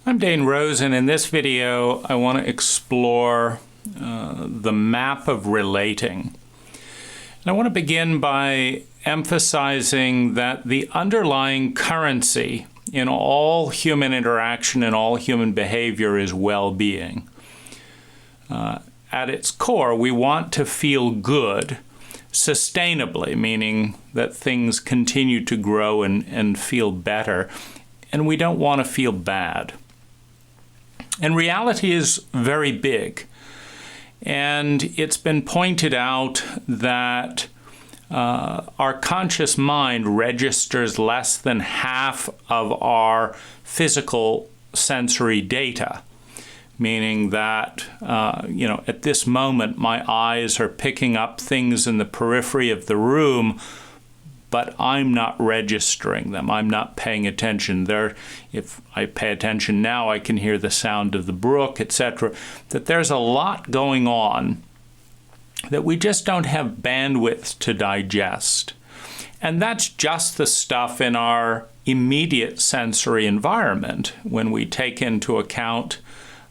I'm Dane Rose, and in this video I want to explore the map of relating. And I want to begin by emphasizing that the underlying currency in all human interaction and all human behavior is well-being. At its core, we want to feel good sustainably, meaning that things continue to grow and feel better, and we don't want to feel bad. And reality is very big. And it's been pointed out that our conscious mind registers less than half of our physical sensory data, meaning that, at this moment my eyes are picking up things in the periphery of the room, but I'm not registering them. I'm not paying attention. If I pay attention now, I can hear the sound of the brook, etc. That there's a lot going on that we just don't have bandwidth to digest. And that's just the stuff in our immediate sensory environment. When we take into account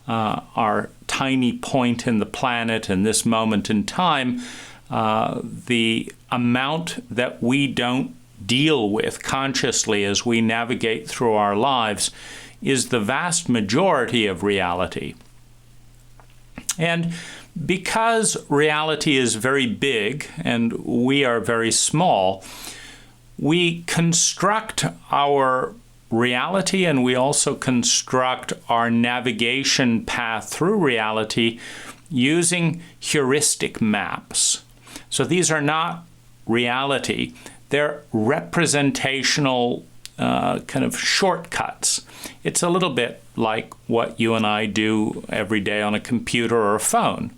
our tiny point in the planet and this moment in time, the amount that we don't deal with consciously as we navigate through our lives is the vast majority of reality. And because reality is very big and we are very small, we construct our reality and we also construct our navigation path through reality using heuristic maps. So these are not reality. They're representational kind of shortcuts. It's a little bit like what you and I do every day on a computer or a phone.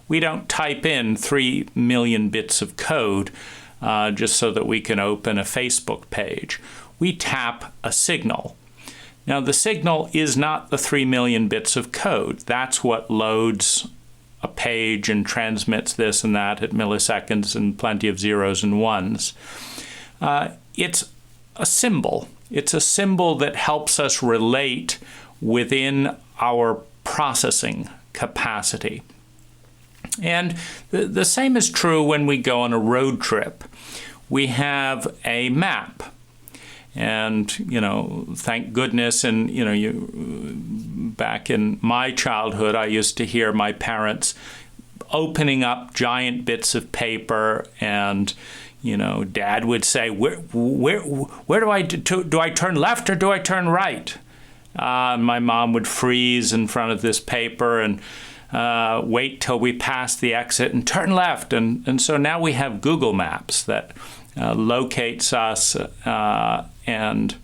We don't type in 3 million bits of code just so that we can open a Facebook page. We tap a signal. Now, the signal is not the 3 million bits of code. That's what loads a page and transmits this and that at milliseconds and plenty of zeros and ones. It's a symbol. It's a symbol that helps us relate within our processing capacity. And the same is true when we go on a road trip. We have a map. And, thank goodness, and, back in my childhood, I used to hear my parents opening up giant bits of paper and, Dad would say, where do I turn left or do I turn right? My mom would freeze in front of this paper and wait till we pass the exit and turn left. And so now we have Google Maps that locates us and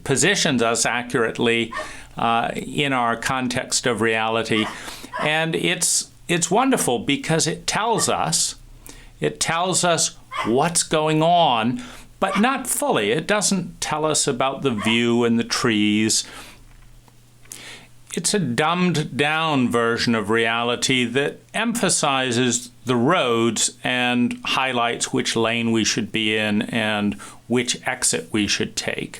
positions us accurately in our context of reality. And it's wonderful because it tells us what's going on, but not fully. It doesn't tell us about the view and the trees. It's a dumbed down version of reality that emphasizes the roads and highlights which lane we should be in and which exit we should take.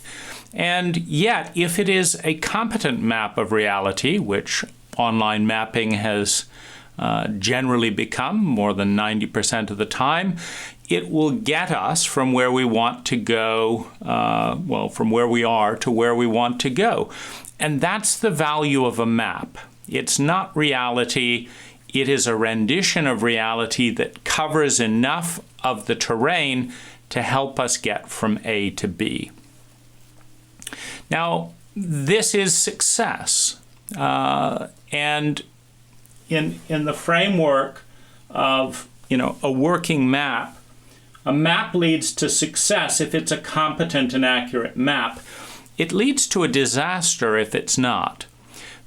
And yet, if it is a competent map of reality, which online mapping has generally become more than 90% of the time, it will get us from where we want to go, from where we are to where we want to go. And that's the value of a map. It's not reality. It is a rendition of reality that covers enough of the terrain to help us get from A to B. Now, this is success. And in the framework of, a working map, a map leads to success if it's a competent and accurate map. It leads to a disaster if it's not,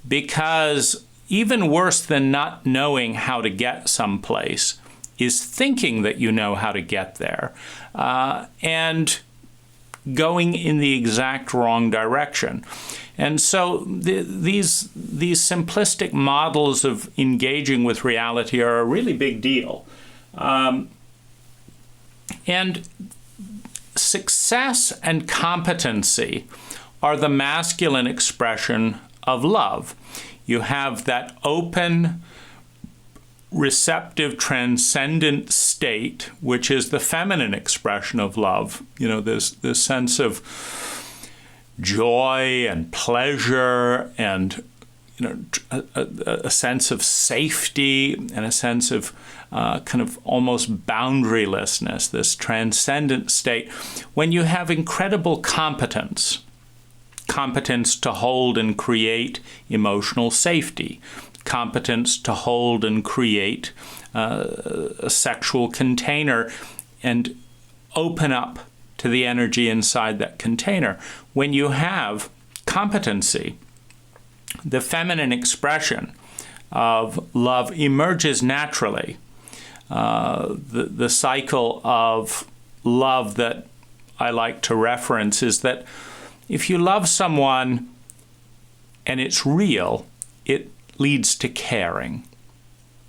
because even worse than not knowing how to get someplace is thinking that you know how to get there and going in the exact wrong direction. And so these simplistic models of engaging with reality are a really big deal. And success and competency are the masculine expression of love. You have that open, receptive, transcendent state, which is the feminine expression of love. This sense of joy and pleasure and a sense of safety and a sense of kind of almost boundarylessness, this transcendent state, when you have incredible competence to hold and create emotional safety, competence to hold and create a sexual container and open up to the energy inside that container. When you have competency, the feminine expression of love emerges naturally. The cycle of love that I like to reference is that if you love someone and it's real, it leads to caring.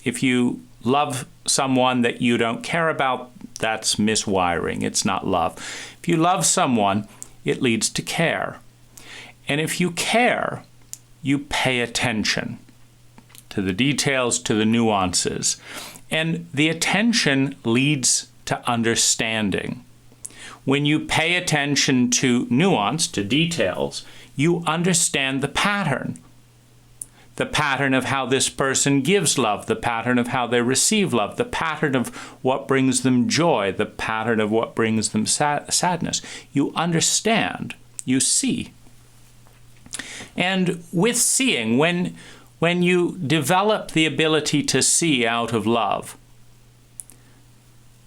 If you love someone that you don't care about, that's miswiring. It's not love. If you love someone, it leads to care. And if you care, you pay attention to the details, to the nuances. And the attention leads to understanding. When you pay attention to nuance, to details, you understand the pattern. The pattern of how this person gives love, the pattern of how they receive love, the pattern of what brings them joy, the pattern of what brings them sadness. You understand, you see. And with seeing, when you develop the ability to see out of love,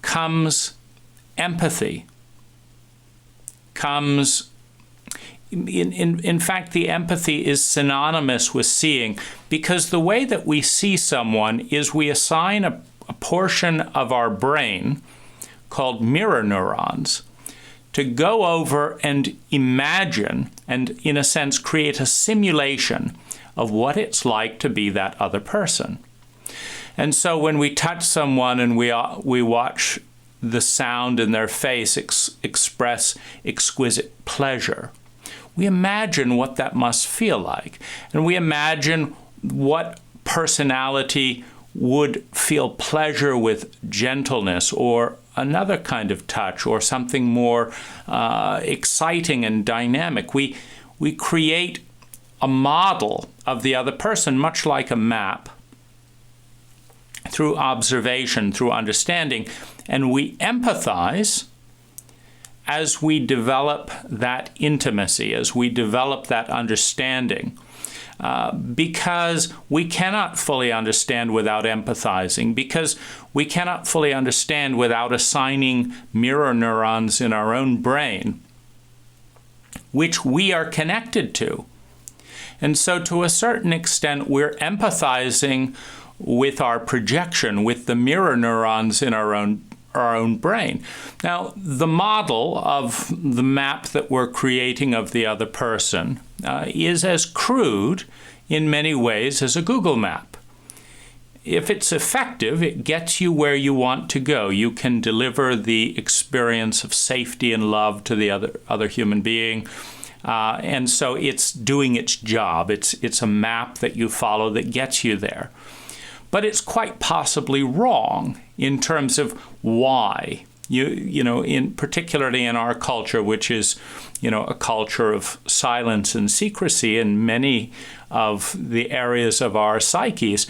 comes empathy, comes, in fact, the empathy is synonymous with seeing, because the way that we see someone is we assign a portion of our brain called mirror neurons to go over and imagine and, in a sense, create a simulation of what it's like to be that other person. And so when we touch someone and we watch the sound in their face express exquisite pleasure, we imagine what that must feel like. And we imagine what personality would feel pleasure with gentleness or another kind of touch or something more exciting and dynamic. We create a model of the other person, much like a map, through observation, through understanding, and we empathize as we develop that intimacy, as we develop that understanding, because we cannot fully understand without empathizing, because we cannot fully understand without assigning mirror neurons in our own brain, which we are connected to. And so to a certain extent, we're empathizing with our projection, with the mirror neurons in our own brain. Now, the model of the map that we're creating of the other person is as crude in many ways as a Google map. If it's effective, it gets you where you want to go. You can deliver the experience of safety and love to the other human being. And so it's doing its job. It's a map that you follow that gets you there. But it's quite possibly wrong in terms of why. Particularly in our culture, which is, a culture of silence and secrecy in many of the areas of our psyches,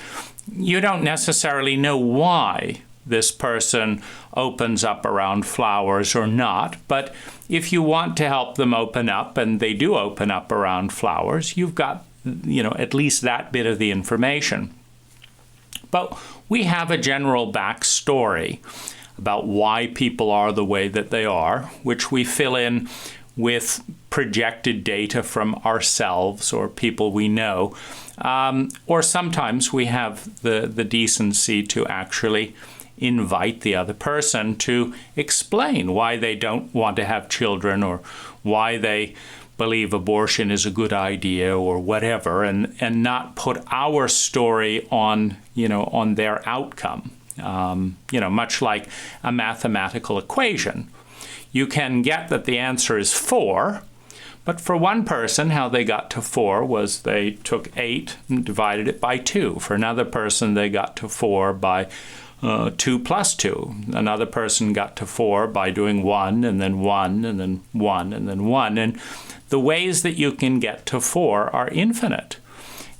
you don't necessarily know why this person opens up around flowers or not. But if you want to help them open up, and they do open up around flowers, you've got, at least that bit of the information. But we have a general backstory about why people are the way that they are, which we fill in with projected data from ourselves or people we know. Or sometimes we have the decency to actually invite the other person to explain why they don't want to have children or why they believe abortion is a good idea or whatever, and not put our story on their outcome. Much like a mathematical equation. You can get that the answer is 4, But for one person, how they got to 4 was they took 8 and divided it by 2. For another person, they got to 4 by 2 plus 2. Another person got to 4 by doing 1 and then 1 and then 1 and then 1. And the ways that you can get to 4 are infinite.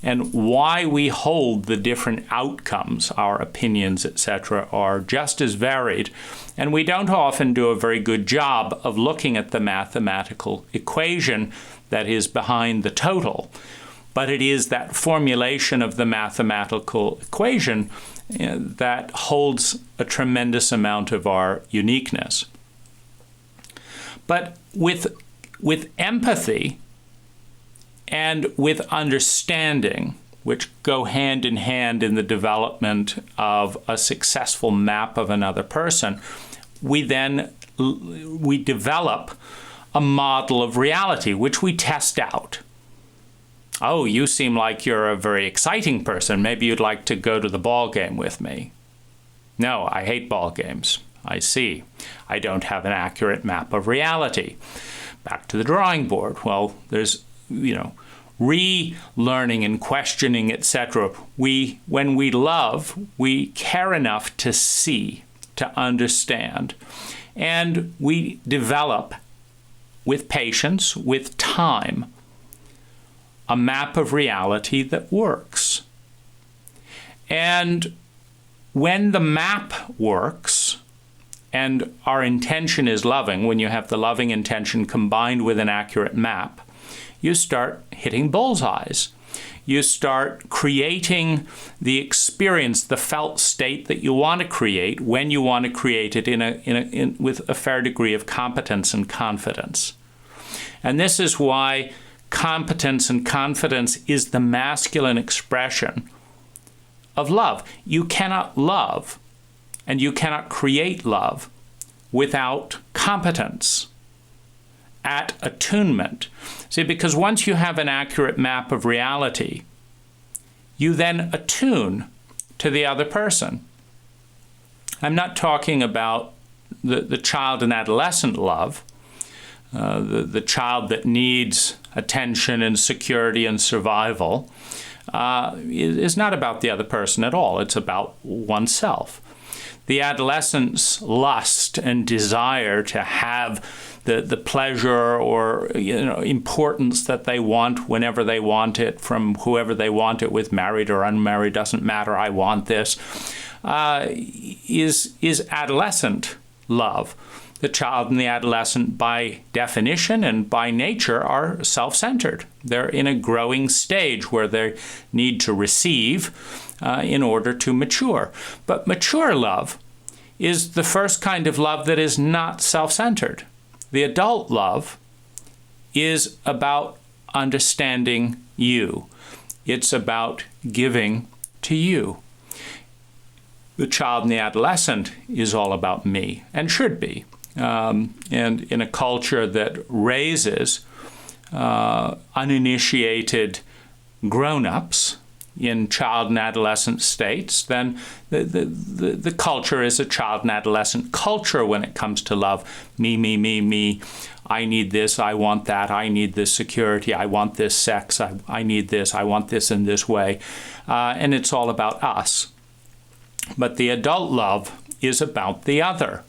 And why we hold the different outcomes, our opinions, etc., are just as varied. And we don't often do a very good job of looking at the mathematical equation that is behind the total. But it is that formulation of the mathematical equation that holds a tremendous amount of our uniqueness. But with empathy and with understanding, which go hand in hand in the development of a successful map of another person, we develop a model of reality, which we test out. Oh, you seem like you're a very exciting person. Maybe you'd like to go to the ball game with me. No, I hate ball games. I see. I don't have an accurate map of reality. Back to the drawing board. Well, there's, relearning and questioning, etc. When we love, we care enough to see, to understand, and we develop with patience, with time, a map of reality that works. And when the map works, and our intention is loving, when you have the loving intention combined with an accurate map, you start hitting bullseyes. You start creating the experience, the felt state that you want to create when you want to create it with a fair degree of competence and confidence. And this is why competence and confidence is the masculine expression of love. You cannot love and you cannot create love without competence at attunement. See, because once you have an accurate map of reality, you then attune to the other person. I'm not talking about the child and adolescent love, the child that needs attention and security and survival, is not about the other person at all. It's about oneself. The adolescent's lust and desire to have the pleasure or importance that they want whenever they want it from whoever they want it with, married or unmarried, doesn't matter, I want this, is adolescent love. The child and the adolescent, by definition and by nature, are self-centered. They're in a growing stage where they need to receive in order to mature. But mature love is the first kind of love that is not self-centered. The adult love is about understanding you. It's about giving to you. The child and the adolescent is all about me, and should be. And in a culture that raises uninitiated grown-ups in child and adolescent states, then the culture is a child and adolescent culture when it comes to love. Me, me, me, me. I need this, I want that, I need this security, I want this sex, I need this, I want this in this way. And it's all about us. But the adult love is about the other.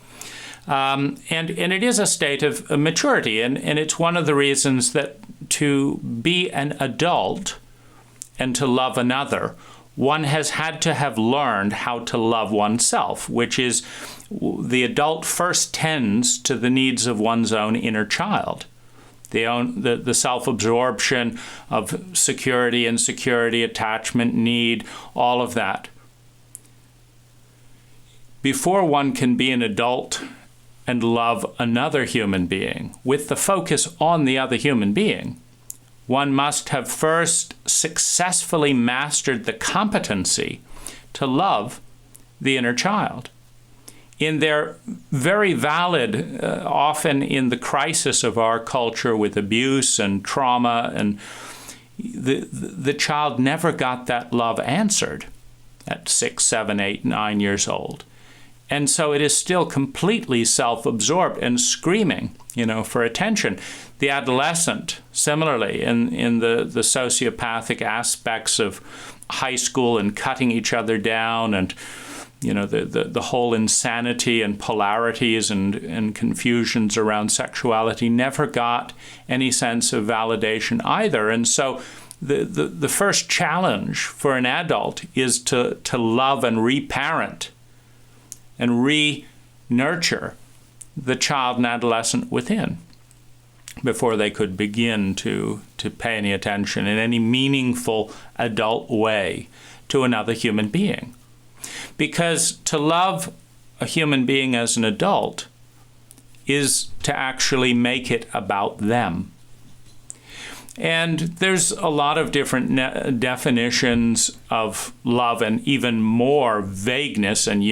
And it is a state of maturity, and it's one of the reasons that to be an adult and to love another, one has had to have learned how to love oneself, which is the adult first tends to the needs of one's own inner child. The self-absorption of security, insecurity, attachment, need, all of that. Before one can be an adult and love another human being with the focus on the other human being, one must have first successfully mastered the competency to love the inner child. In their very valid, often in the crisis of our culture with abuse and trauma, and the child never got that love answered at 6, 7, 8, 9 years old. And so it is still completely self-absorbed and screaming, for attention. The adolescent, similarly, in the sociopathic aspects of high school and cutting each other down and, the whole insanity and polarities and confusions around sexuality, never got any sense of validation either. And so the first challenge for an adult is to love and reparent and re-nurture the child and adolescent within before they could begin to pay any attention in any meaningful adult way to another human being. Because to love a human being as an adult is to actually make it about them. And there's a lot of different definitions of love and even more vagueness, and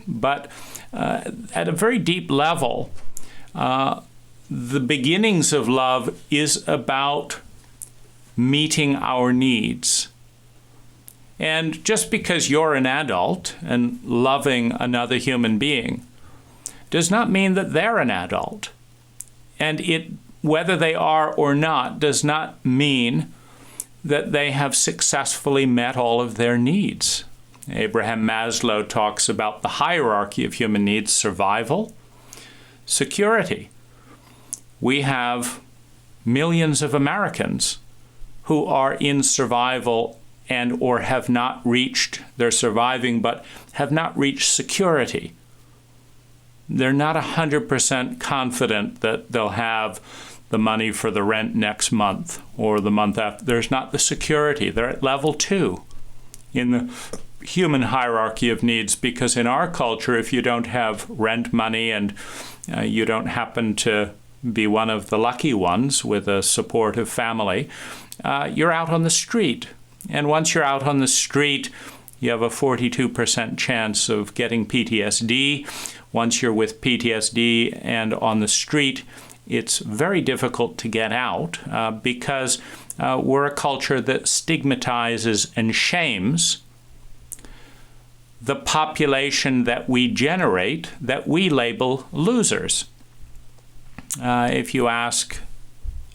but at a very deep level, the beginnings of love is about meeting our needs. And just because you're an adult and loving another human being does not mean that they're an adult. And whether they are or not does not mean that they have successfully met all of their needs. Abraham Maslow talks about the hierarchy of human needs: survival, security. We have millions of Americans who are in survival and or have not reached, they're surviving, but have not reached security. They're not 100% confident that they'll have the money for the rent next month or the month after. There's not the security. They're at level 2 in the human hierarchy of needs, because in our culture, if you don't have rent money and you don't happen to be one of the lucky ones with a supportive family, you're out on the street. And once you're out on the street, you have a 42% chance of getting PTSD. Once you're with PTSD and on the street, it's very difficult to get out because we're a culture that stigmatizes and shames the population that we generate, that we label losers. If you ask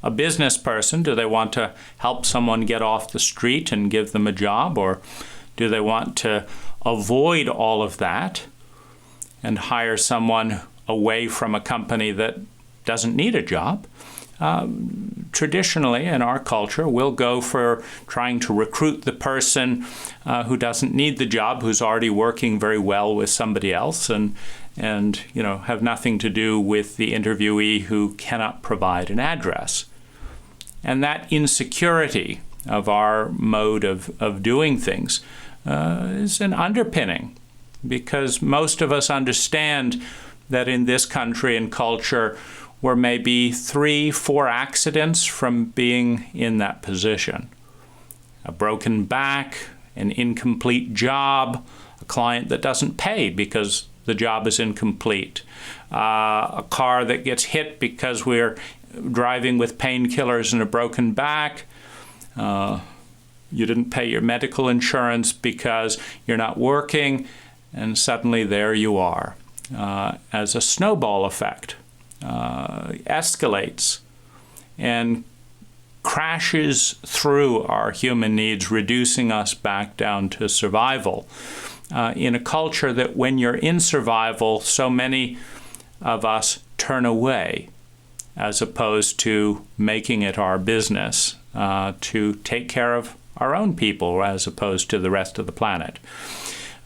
a business person, do they want to help someone get off the street and give them a job, or do they want to avoid all of that and hire someone away from a company that doesn't need a job? Traditionally, in our culture, we'll go for trying to recruit the person who doesn't need the job, who's already working very well with somebody else, and have nothing to do with the interviewee who cannot provide an address. And that insecurity of our mode of doing things is an underpinning, because most of us understand that in this country and culture, we're maybe 3-4 accidents from being in that position. A broken back, an incomplete job, a client that doesn't pay because the job is incomplete, a car that gets hit because we're driving with painkillers and a broken back. You didn't pay your medical insurance because you're not working, and suddenly there you are. As a snowball effect, escalates and crashes through our human needs, reducing us back down to survival. In a culture that when you're in survival, so many of us turn away, as opposed to making it our business to take care of our own people as opposed to the rest of the planet.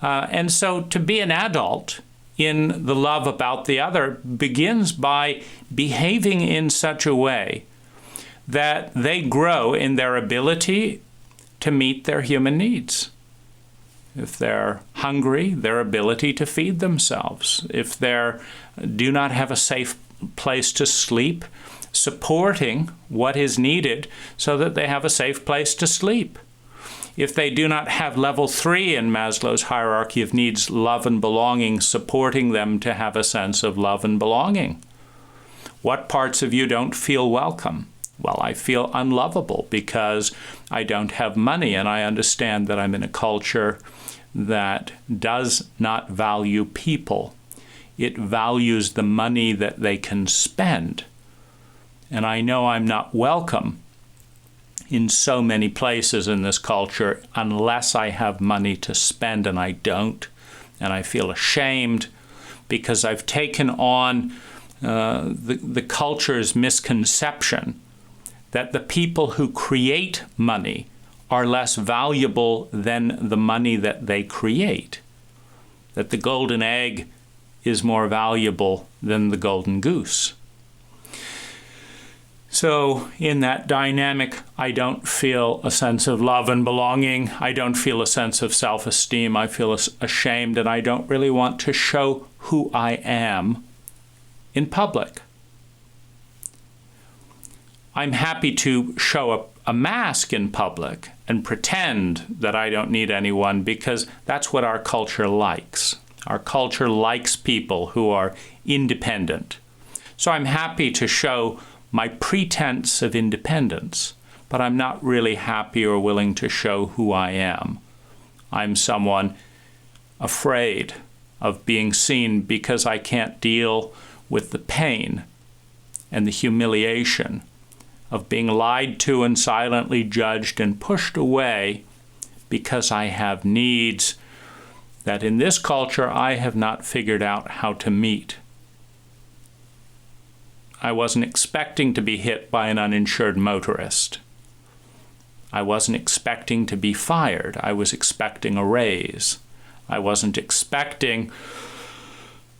And so to be an adult in the love about the other begins by behaving in such a way that they grow in their ability to meet their human needs. If they're hungry, their ability to feed themselves. If they do not have a safe place to sleep, supporting what is needed so that they have a safe place to sleep. If they do not have level 3 in Maslow's hierarchy of needs, love and belonging, supporting them to have a sense of love and belonging. What parts of you don't feel welcome? Well, I feel unlovable because I don't have money, and I understand that I'm in a culture that does not value people. It values the money that they can spend. And I know I'm not welcome in so many places in this culture unless I have money to spend, and I don't. And I feel ashamed because I've taken on the culture's misconception that the people who create money are less valuable than the money that they create, that the golden egg is more valuable than the golden goose. So in that dynamic, I don't feel a sense of love and belonging. I don't feel a sense of self-esteem. I feel ashamed, and I don't really want to show who I am in public. I'm happy to show a mask in public and pretend that I don't need anyone, because that's what our culture likes. Our culture likes people who are independent. So I'm happy to show my pretense of independence, but I'm not really happy or willing to show who I am. I'm someone afraid of being seen because I can't deal with the pain and the humiliation of being lied to and silently judged and pushed away because I have needs that in this culture I have not figured out how to meet. I wasn't expecting to be hit by an uninsured motorist. I wasn't expecting to be fired. I was expecting a raise. I wasn't expecting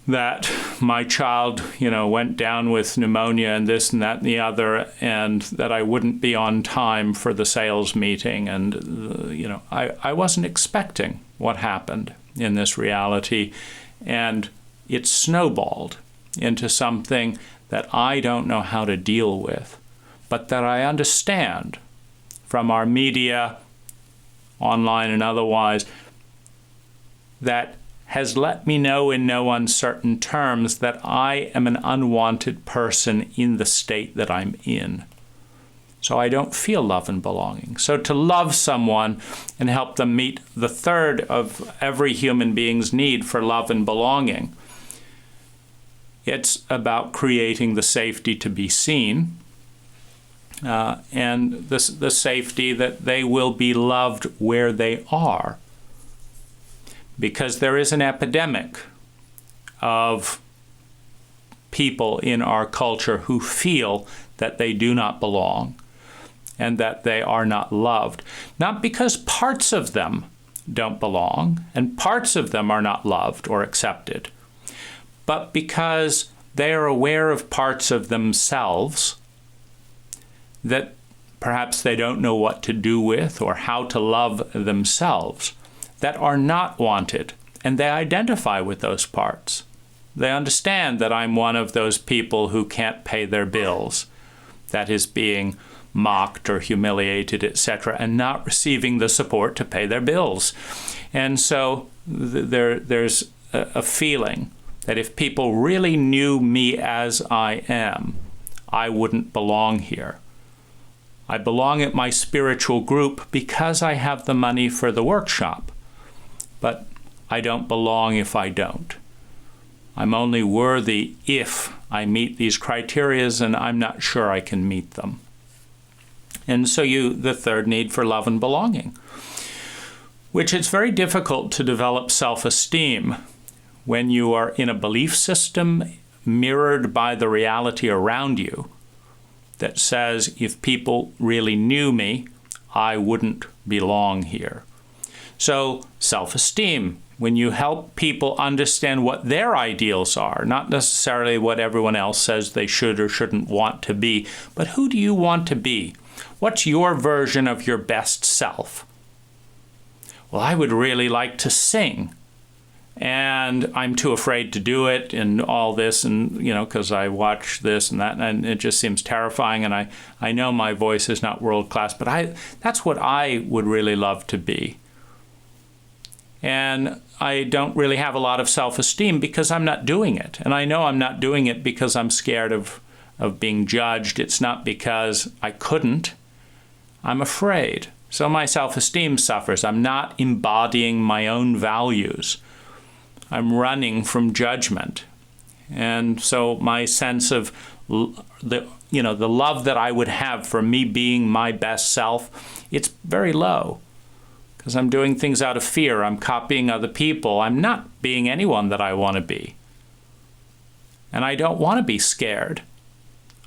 that my child, went down with pneumonia and this and that and the other, and that I wouldn't be on time for the sales meeting. And, I wasn't expecting what happened in this reality. And it snowballed into something that I don't know how to deal with, but that I understand from our media, online and otherwise, that has let me know in no uncertain terms that I am an unwanted person in the state that I'm in. So I don't feel love and belonging. So to love someone and help them meet the third of every human being's need for love and belonging, it's about creating the safety to be seen, and the safety that they will be loved where they are. Because there is an epidemic of people in our culture who feel that they do not belong and that they are not loved. Not because parts of them don't belong and parts of them are not loved or accepted, but because they are aware of parts of themselves that perhaps they don't know what to do with or how to love themselves, that are not wanted, and they identify with those parts. They understand that I'm one of those people who can't pay their bills, that is being mocked or humiliated, etc., and not receiving the support to pay their bills. And so there's a feeling that if people really knew me as I am, I wouldn't belong here. I belong at my spiritual group because I have the money for the workshop, but I don't belong if I don't. I'm only worthy if I meet these criteria, and I'm not sure I can meet them. And so the third need for love and belonging, which it's very difficult to develop self-esteem when you are in a belief system mirrored by the reality around you that says if people really knew me, I wouldn't belong here. So self-esteem, when you help people understand what their ideals are, not necessarily what everyone else says they should or shouldn't want to be, but who do you want to be? What's your version of your best self? Well, I would really like to sing, and I'm too afraid to do it and all this, and because I watch this and that, and it just seems terrifying, and I know my voice is not world class, but that's what I would really love to be. And I don't really have a lot of self-esteem because I'm not doing it. And I know I'm not doing it because I'm scared of being judged. It's not because I couldn't. I'm afraid. So my self-esteem suffers. I'm not embodying my own values. I'm running from judgment. And so my sense of the love that I would have for me being my best self, it's very low. Because I'm doing things out of fear. I'm copying other people. I'm not being anyone that I want to be. And I don't want to be scared.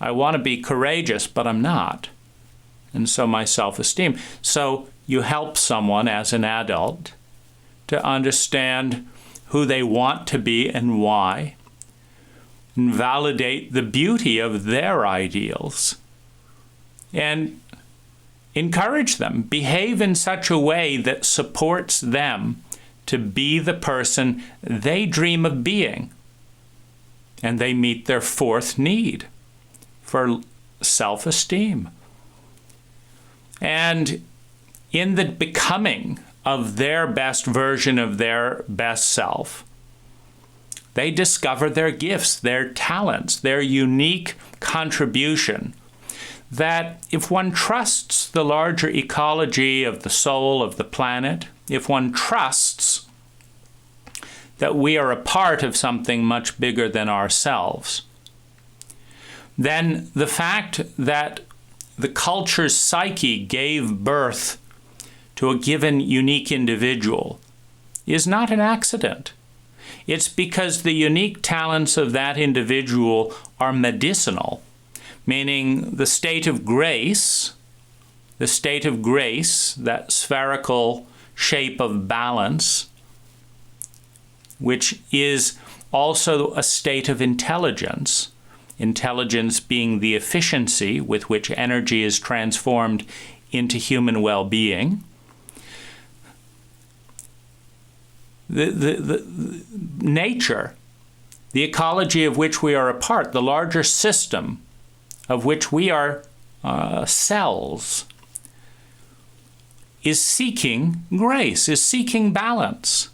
I want to be courageous, but I'm not. And so my self-esteem. So you help someone as an adult to understand who they want to be and why, and validate the beauty of their ideals, and encourage them, behave in such a way that supports them to be the person they dream of being. And they meet their fourth need for self-esteem. And in the becoming of their best version of their best self, they discover their gifts, their talents, their unique contribution, that if one trusts the larger ecology of the soul of the planet, if one trusts that we are a part of something much bigger than ourselves, then the fact that the culture's psyche gave birth to a given unique individual is not an accident. It's because the unique talents of that individual are medicinal, meaning the state of grace, that spherical shape of balance, which is also a state of intelligence, intelligence being the efficiency with which energy is transformed into human well-being. The nature, the ecology of which we are a part, the larger system of which we are cells, is seeking grace, is seeking balance,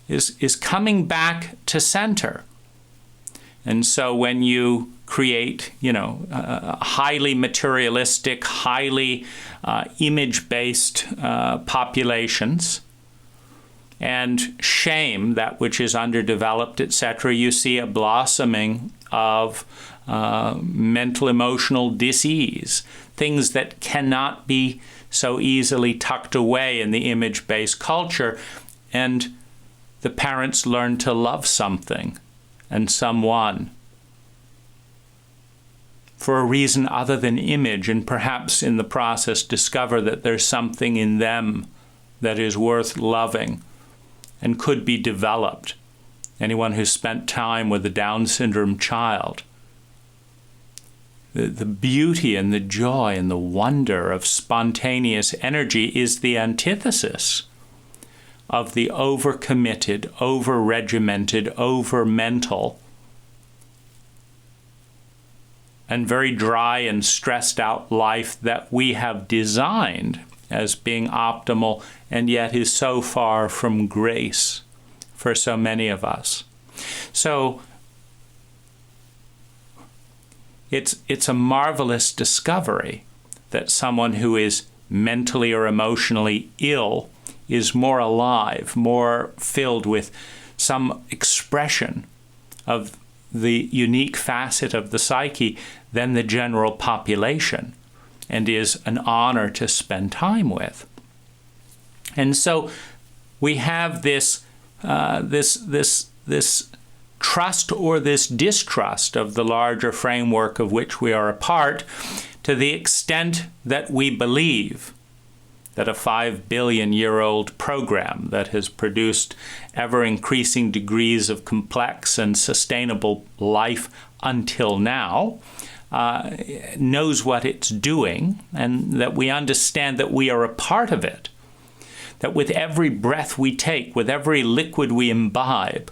is coming back to center. And so when you create, highly materialistic, highly image-based populations, and shame that which is underdeveloped, etc., you see a blossoming of mental emotional dis-ease, things that cannot be so easily tucked away in the image-based culture, and the parents learn to love something and someone for a reason other than image, and perhaps in the process discover that there's something in them that is worth loving and could be developed. Anyone who's spent time with a Down syndrome child, the beauty and the joy and the wonder of spontaneous energy is the antithesis of the overcommitted, over-regimented, over-mental, and very dry and stressed out life that we have designed as being optimal, and yet is so far from grace for so many of us. So it's a marvelous discovery that someone who is mentally or emotionally ill is more alive, more filled with some expression of the unique facet of the psyche than the general population, and is an honor to spend time with. And so we have this trust or this distrust of the larger framework of which we are a part, to the extent that we believe that a 5 billion-year-old program that has produced ever-increasing degrees of complex and sustainable life until now knows what it's doing, and that we understand that we are a part of it, that with every breath we take, with every liquid we imbibe,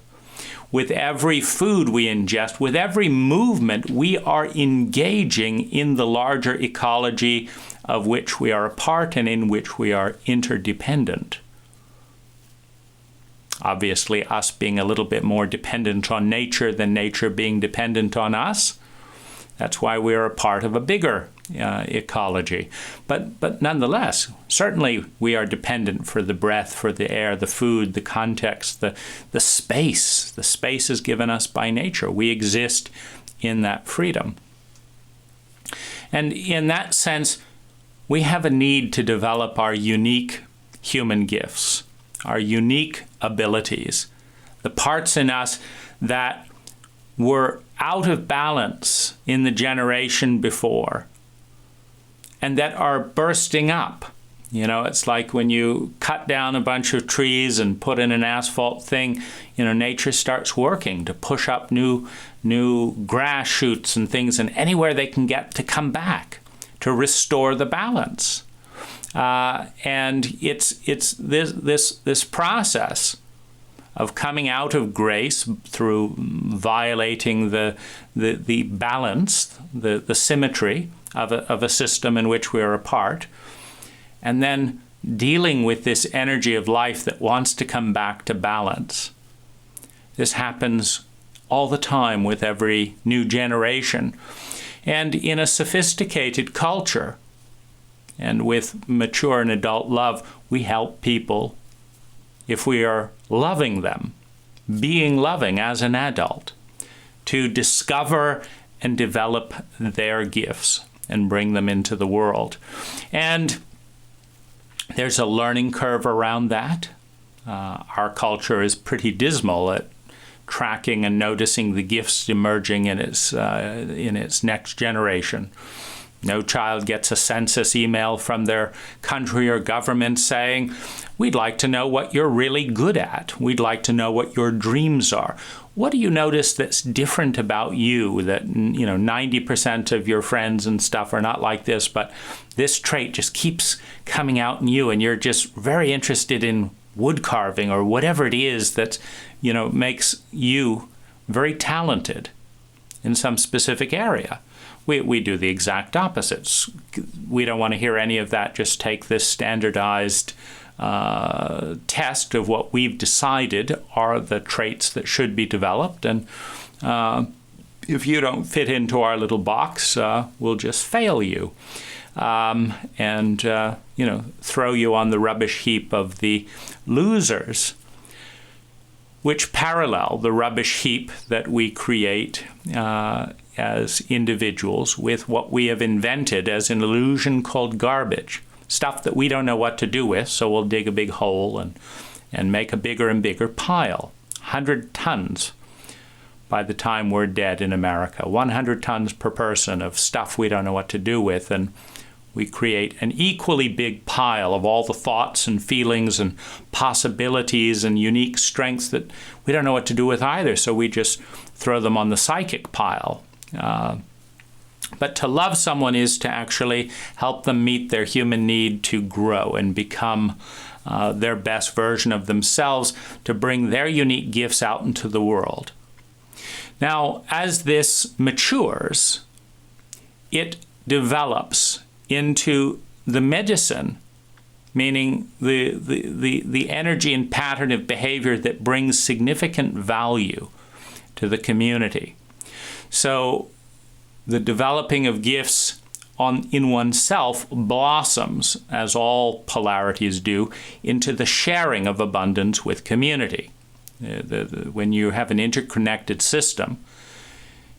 with every food we ingest, with every movement, we are engaging in the larger ecology of which we are a part and in which we are interdependent. Obviously, us being a little bit more dependent on nature than nature being dependent on us. That's why we are a part of a bigger ecology. But nonetheless, certainly we are dependent for the breath, for the air, the food, the context, the space. The space is given us by nature. We exist in that freedom. And in that sense, we have a need to develop our unique human gifts, our unique abilities, the parts in us that were out of balance in the generation before and that are bursting up. You know, it's like when you cut down a bunch of trees and put in an asphalt thing, you know, nature starts working to push up new grass shoots and things, and anywhere they can get to come back to restore the balance. And it's this process of coming out of grace through violating the balance, the symmetry of a system in which we are a part, and then dealing with this energy of life that wants to come back to balance. This happens all the time with every new generation. And in a sophisticated culture, and with mature and adult love, we help people if we are loving them, being loving as an adult, to discover and develop their gifts and bring them into the world. And there's a learning curve around that. Our culture is pretty dismal at tracking and noticing the gifts emerging in its next generation. No child gets a census email from their country or government saying, "We'd like to know what you're really good at. We'd like to know what your dreams are. What do you notice that's different about you that, 90% of your friends and stuff are not like this, but this trait just keeps coming out in you, and you're just very interested in wood carving," or whatever it is that, makes you very talented in some specific area. We do the exact opposites. We don't want to hear any of that. Just take this standardized test of what we've decided are the traits that should be developed. And if you don't fit into our little box, we'll just fail you and throw you on the rubbish heap of the losers, which parallel the rubbish heap that we create as individuals with what we have invented as an illusion called garbage, stuff that we don't know what to do with, so we'll dig a big hole and make a bigger and bigger pile. 100 tons by the time we're dead in America, 100 tons per person of stuff we don't know what to do with, and we create an equally big pile of all the thoughts and feelings and possibilities and unique strengths that we don't know what to do with either, so we just throw them on the psychic pile. But to love someone is to actually help them meet their human need to grow and become their best version of themselves, to bring their unique gifts out into the world. Now, as this matures, it develops into the medicine, meaning the energy and pattern of behavior that brings significant value to the community. So the developing of gifts in oneself blossoms, as all polarities do, into the sharing of abundance with community. When you have an interconnected system,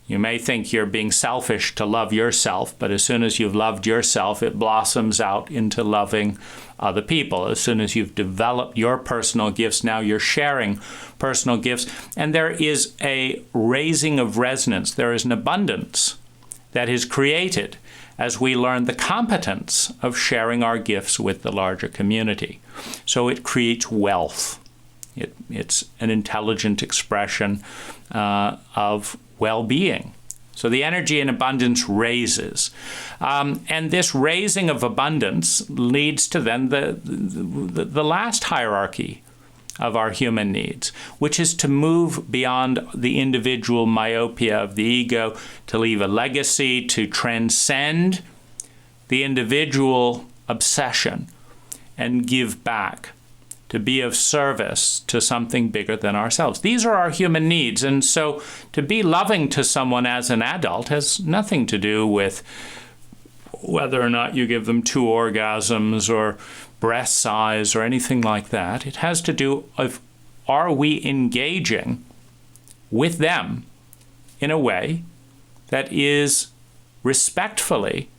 you may think you're being selfish to love yourself, but as soon as you've loved yourself, it blossoms out into loving other people. As soon as you've developed your personal gifts, now you're sharing personal gifts. And there is a raising of resonance. There is an abundance that is created as we learn the competence of sharing our gifts with the larger community. So it creates wealth. It's an intelligent expression of well-being. So the energy in abundance raises. And this raising of abundance leads to then the last hierarchy of our human needs, which is to move beyond the individual myopia of the ego, to leave a legacy, to transcend the individual obsession and give back, to be of service to something bigger than ourselves. These are our human needs. And so to be loving to someone as an adult has nothing to do with whether or not you give them 2 orgasms or breast size or anything like that. It has to do with, are we engaging with them in a way that is respectfully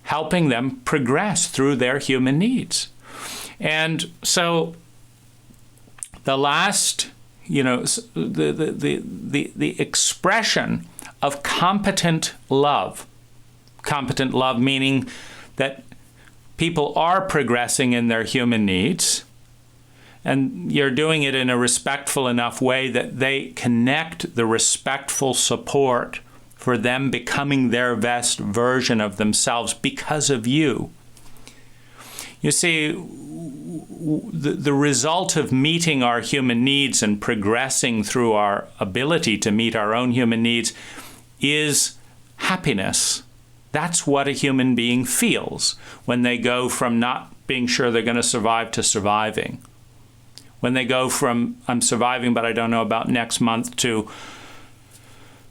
helping them progress through their human needs. And so the last, the expression of competent love meaning that people are progressing in their human needs, and you're doing it in a respectful enough way that they connect the respectful support for them becoming their best version of themselves because of you. You see, the result of meeting our human needs and progressing through our ability to meet our own human needs is happiness. That's what a human being feels when they go from not being sure they're going to survive to surviving. When they go from, I'm surviving but I don't know about next month, to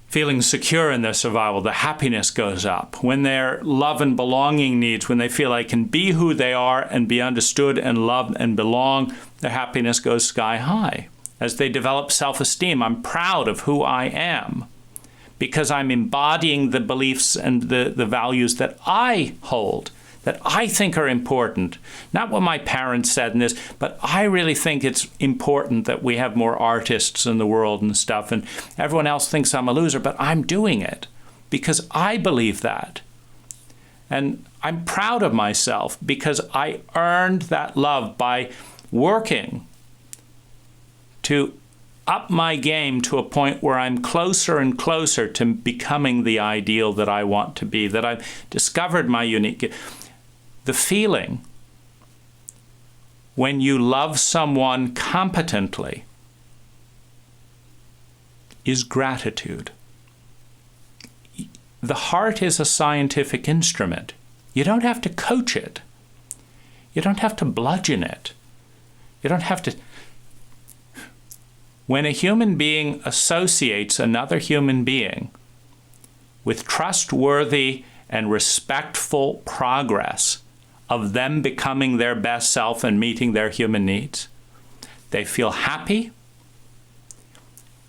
feeling secure in their survival, the happiness goes up. When their love and belonging needs, when they feel they can be who they are and be understood and loved and belong, their happiness goes sky high. As they develop self-esteem, I'm proud of who I am because I'm embodying the beliefs and the values that I hold, that I think are important. Not what my parents said in this, but I really think it's important that we have more artists in the world and stuff, and everyone else thinks I'm a loser, but I'm doing it because I believe that. And I'm proud of myself because I earned that love by working to up my game to a point where I'm closer and closer to becoming the ideal that I want to be, that I've discovered my unique gift. The feeling when you love someone competently is gratitude. The heart is a scientific instrument. You don't have to coach it. You don't have to bludgeon it. You don't have to. When a human being associates another human being with trustworthy and respectful progress of them becoming their best self and meeting their human needs, they feel happy,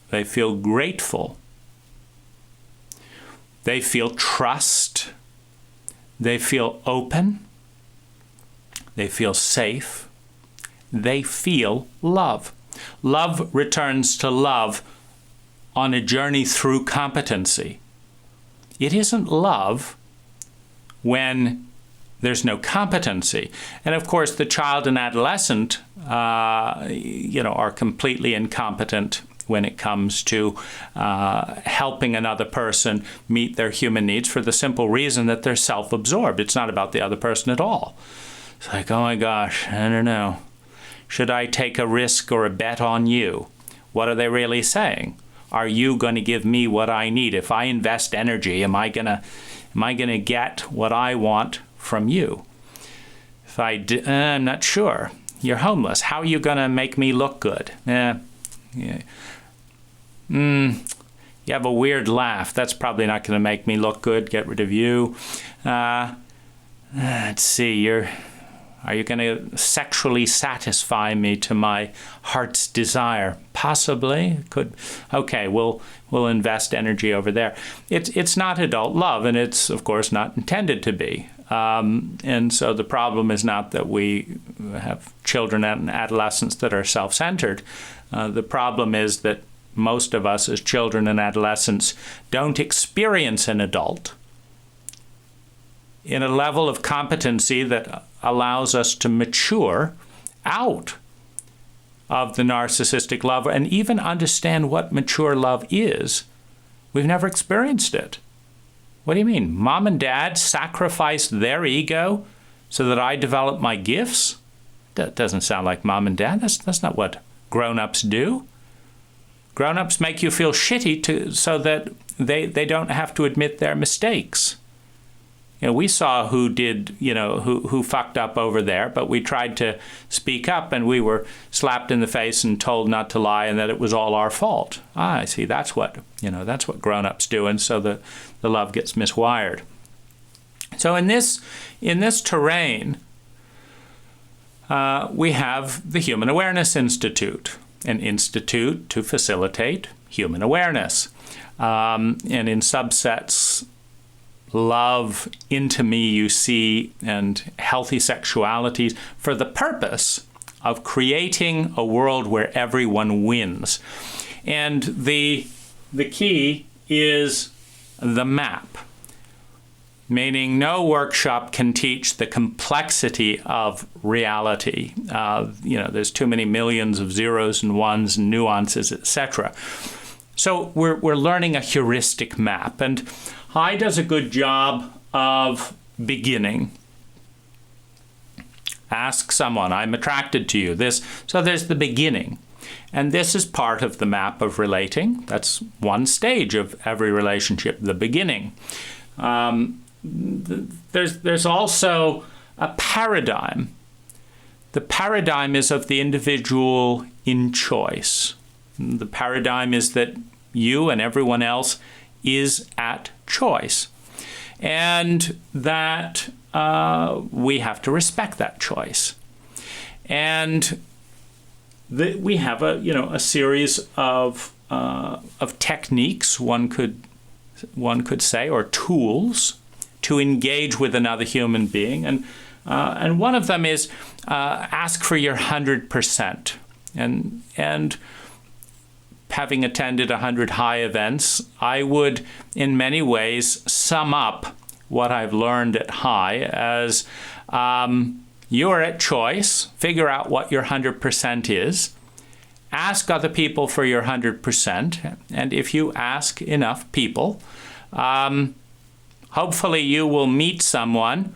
they feel grateful, they feel trust, they feel open, they feel safe, they feel love. Love returns to love on a journey through competency. It isn't love when there's no competency. And of course, the child and adolescent, are completely incompetent when it comes to helping another person meet their human needs for the simple reason that they're self-absorbed. It's not about the other person at all. It's like, oh my gosh, I don't know. Should I take a risk or a bet on you? What are they really saying? Are you going to give me what I need? If I invest energy, am I going to get what I want from you? If I'm not sure. You're homeless. How are you going to make me look good? You have a weird laugh. That's probably not going to make me look good. Get rid of you. Let's see. Are you going to sexually satisfy me to my heart's desire? Possibly. Could. Okay, we'll invest energy over there. It's not adult love, and it's, of course, not intended to be. And so the problem is not that we have children and adolescents that are self-centered. The problem is that most of us as children and adolescents don't experience an adult in a level of competency that allows us to mature out of the narcissistic love and even understand what mature love is. We've never experienced it. What do you mean? Mom and dad sacrificed their ego so that I develop my gifts? That doesn't sound like mom and dad. That's not what grown-ups do. Grown-ups make you feel shitty so that they don't have to admit their mistakes. We saw who did, who fucked up over there, but we tried to speak up and we were slapped in the face and told not to lie and that it was all our fault. I see, that's what grown-ups do, and so the love gets miswired. So in this terrain, we have the Human Awareness Institute, an institute to facilitate human awareness. And in subsets, love, into me you see, and healthy sexualities, for the purpose of creating a world where everyone wins. And the key is the map, meaning no workshop can teach the complexity of reality. There's too many millions of zeros and ones and nuances, etc. So we're learning a heuristic map, and Hi does a good job of beginning. Ask someone, I'm attracted to you. So there's the beginning. And this is part of the map of relating. That's one stage of every relationship, the beginning. There's also a paradigm. The paradigm is of the individual in choice. The paradigm is that you and everyone else is at choice, and that we have to respect that choice. And we have a series of techniques, one could say, or tools to engage with another human being, and one of them is ask for your 100%. And having attended 100 high events, I would, in many ways, sum up what I've learned at high as you are at choice. Figure out what your 100% is. Ask other people for your 100%. And if you ask enough people, hopefully you will meet someone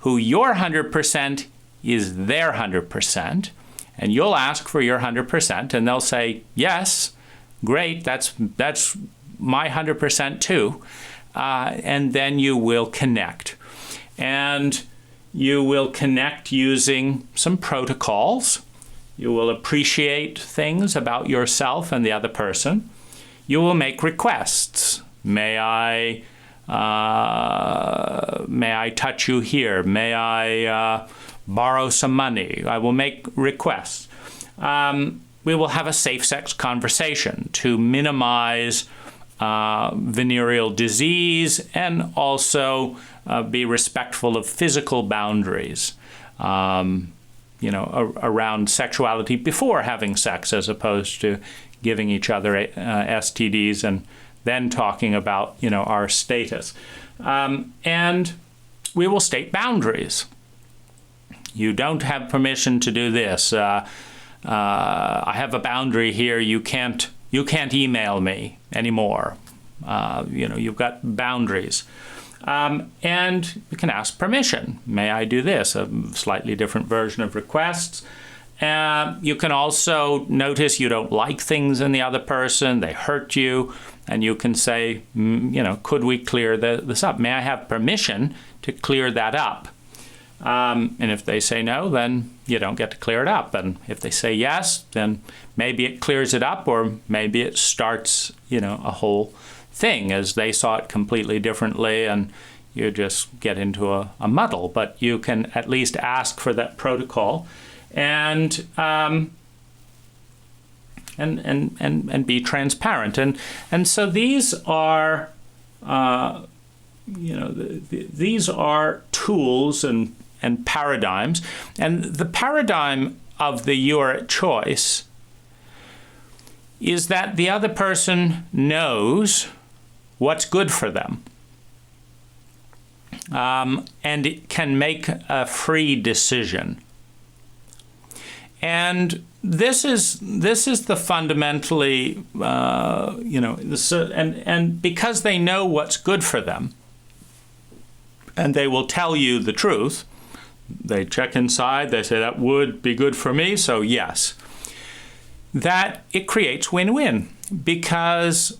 who your 100% is their 100%. And you'll ask for your 100%, and they'll say, yes, great, that's my 100% too. And then you will connect. And you will connect using some protocols. You will appreciate things about yourself and the other person. You will make requests. May I touch you here? May I borrow some money? I will make requests. We will have a safe sex conversation to minimize venereal disease and also be respectful of physical boundaries, around sexuality before having sex, as opposed to giving each other STDs and then talking about, our status. And we will state boundaries. You don't have permission to do this. I have a boundary here. You can't email me anymore. You've got boundaries. And you can ask permission. May I do this? A slightly different version of requests. You can also notice you don't like things in the other person. They hurt you. And you can say, could we clear this up? May I have permission to clear that up? And if they say no, then you don't get to clear it up. And if they say yes, then maybe it clears it up, or maybe it starts, a whole thing as they saw it completely differently, and you just get into a muddle. But you can at least ask for that protocol and be transparent. And so these are, these are tools and paradigms. And the paradigm of the you're at choice is that the other person knows what's good for them. And it can make a free decision. And this is the fundamentally, and because they know what's good for them, and they will tell you the truth. They check inside, they say that would be good for me, so yes. That it creates win-win, because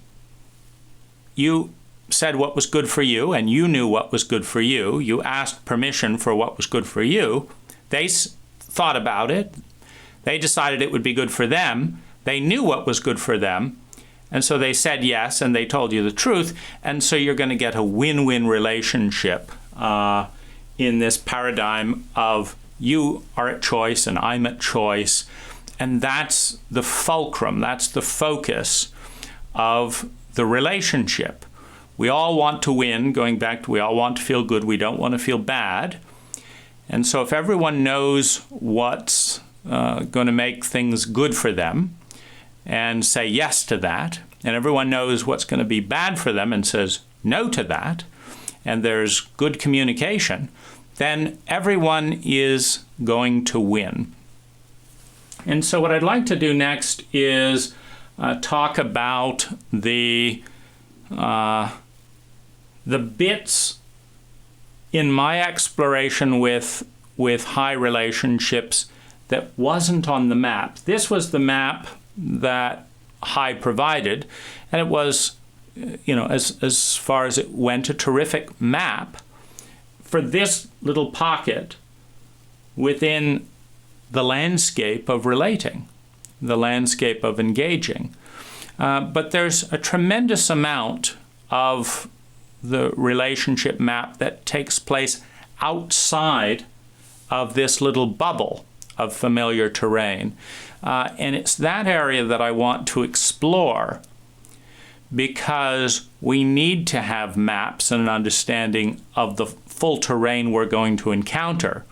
you said what was good for you, and you knew what was good for you. You asked permission for what was good for you. They thought about it. They decided it would be good for them. They knew what was good for them. And so they said yes, and they told you the truth. And so you're going to get a win-win relationship in this paradigm of you are at choice and I'm at choice. And that's the fulcrum, that's the focus of the relationship. We all want to win, going back to we all want to feel good, we don't want to feel bad. And so if everyone knows what's going to make things good for them and say yes to that, and everyone knows what's going to be bad for them and says no to that, and there's good communication, then everyone is going to win. And so what I'd like to do next is talk about the bits in my exploration with high relationships that wasn't on the map. This was the map that High provided, and it was, as far as it went, a terrific map for this little pocket within the landscape of relating, the landscape of engaging. But there's a tremendous amount of the relationship map that takes place outside of this little bubble of familiar terrain. And it's that area that I want to explore, because we need to have maps and an understanding of the full terrain we're going to encounter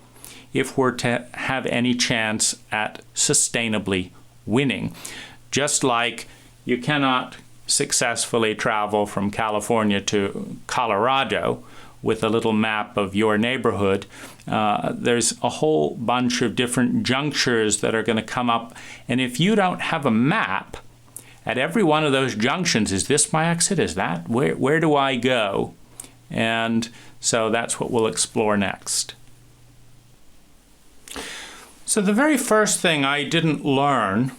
if we're to have any chance at sustainably winning. Just like you cannot successfully travel from California to Colorado with a little map of your neighborhood, there's a whole bunch of different junctures that are going to come up. And if you don't have a map at every one of those junctions, is this my exit? Is that? Where do I go? And so that's what we'll explore next. So the very first thing I didn't learn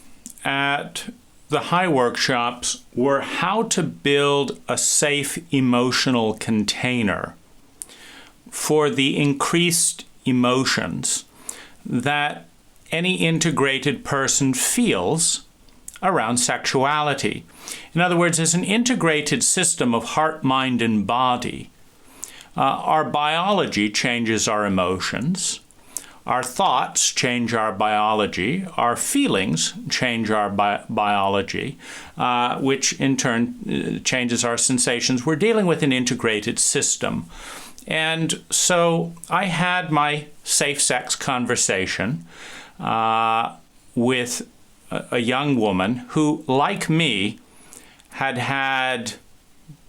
at the High workshops were how to build a safe emotional container for the increased emotions that any integrated person feels around sexuality. In other words, as an integrated system of heart, mind, and body, our biology changes our emotions. Our thoughts change our biology. Our feelings change our biology, which in turn changes our sensations. We're dealing with an integrated system. And so I had my safe sex conversation with a young woman who, like me, had had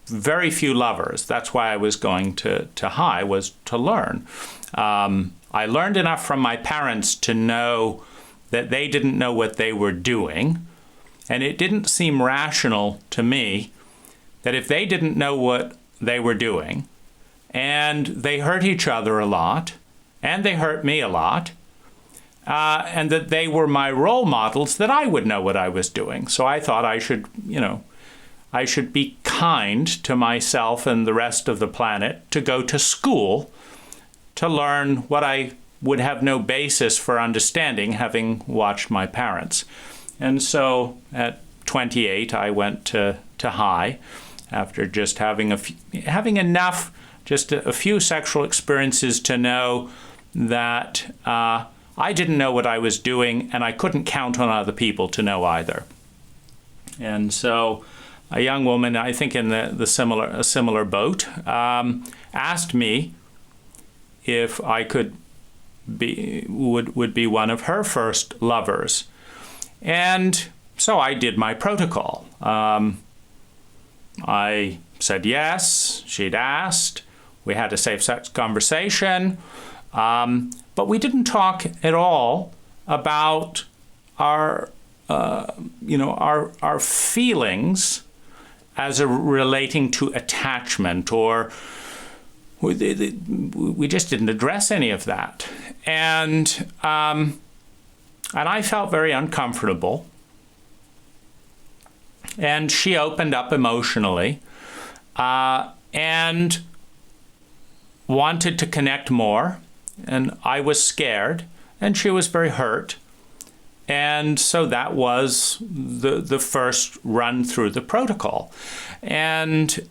very few lovers. That's why I was going to High, was to learn. I learned enough from my parents to know that they didn't know what they were doing, and it didn't seem rational to me that if they didn't know what they were doing, and they hurt each other a lot, and they hurt me a lot, and that they were my role models, that I would know what I was doing. So I thought I should be kind to myself and the rest of the planet to go to school to learn what I would have no basis for understanding, having watched my parents. And so at 28, I went to High after just having enough, just a few sexual experiences to know that I didn't know what I was doing, and I couldn't count on other people to know either. And so a young woman, I think in a similar boat, asked me if I would be one of her first lovers. And so I did my protocol. I said yes, she'd asked, we had a safe sex conversation, but we didn't talk at all about our feelings as relating to attachment, or we just didn't address any of that. And I felt very uncomfortable. And she opened up emotionally and wanted to connect more. And I was scared, and she was very hurt. And so that was the first run through the protocol. And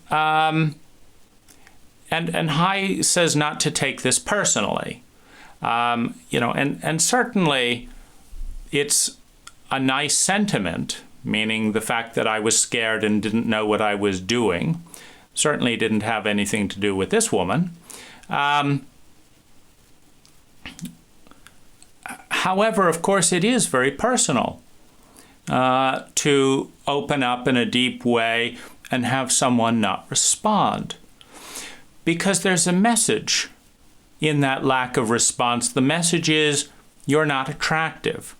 And Hai says not to take this personally. And certainly it's a nice sentiment, meaning the fact that I was scared and didn't know what I was doing certainly didn't have anything to do with this woman. However, of course, it is very personal to open up in a deep way and have someone not respond. Because there's a message in that lack of response. The message is, you're not attractive.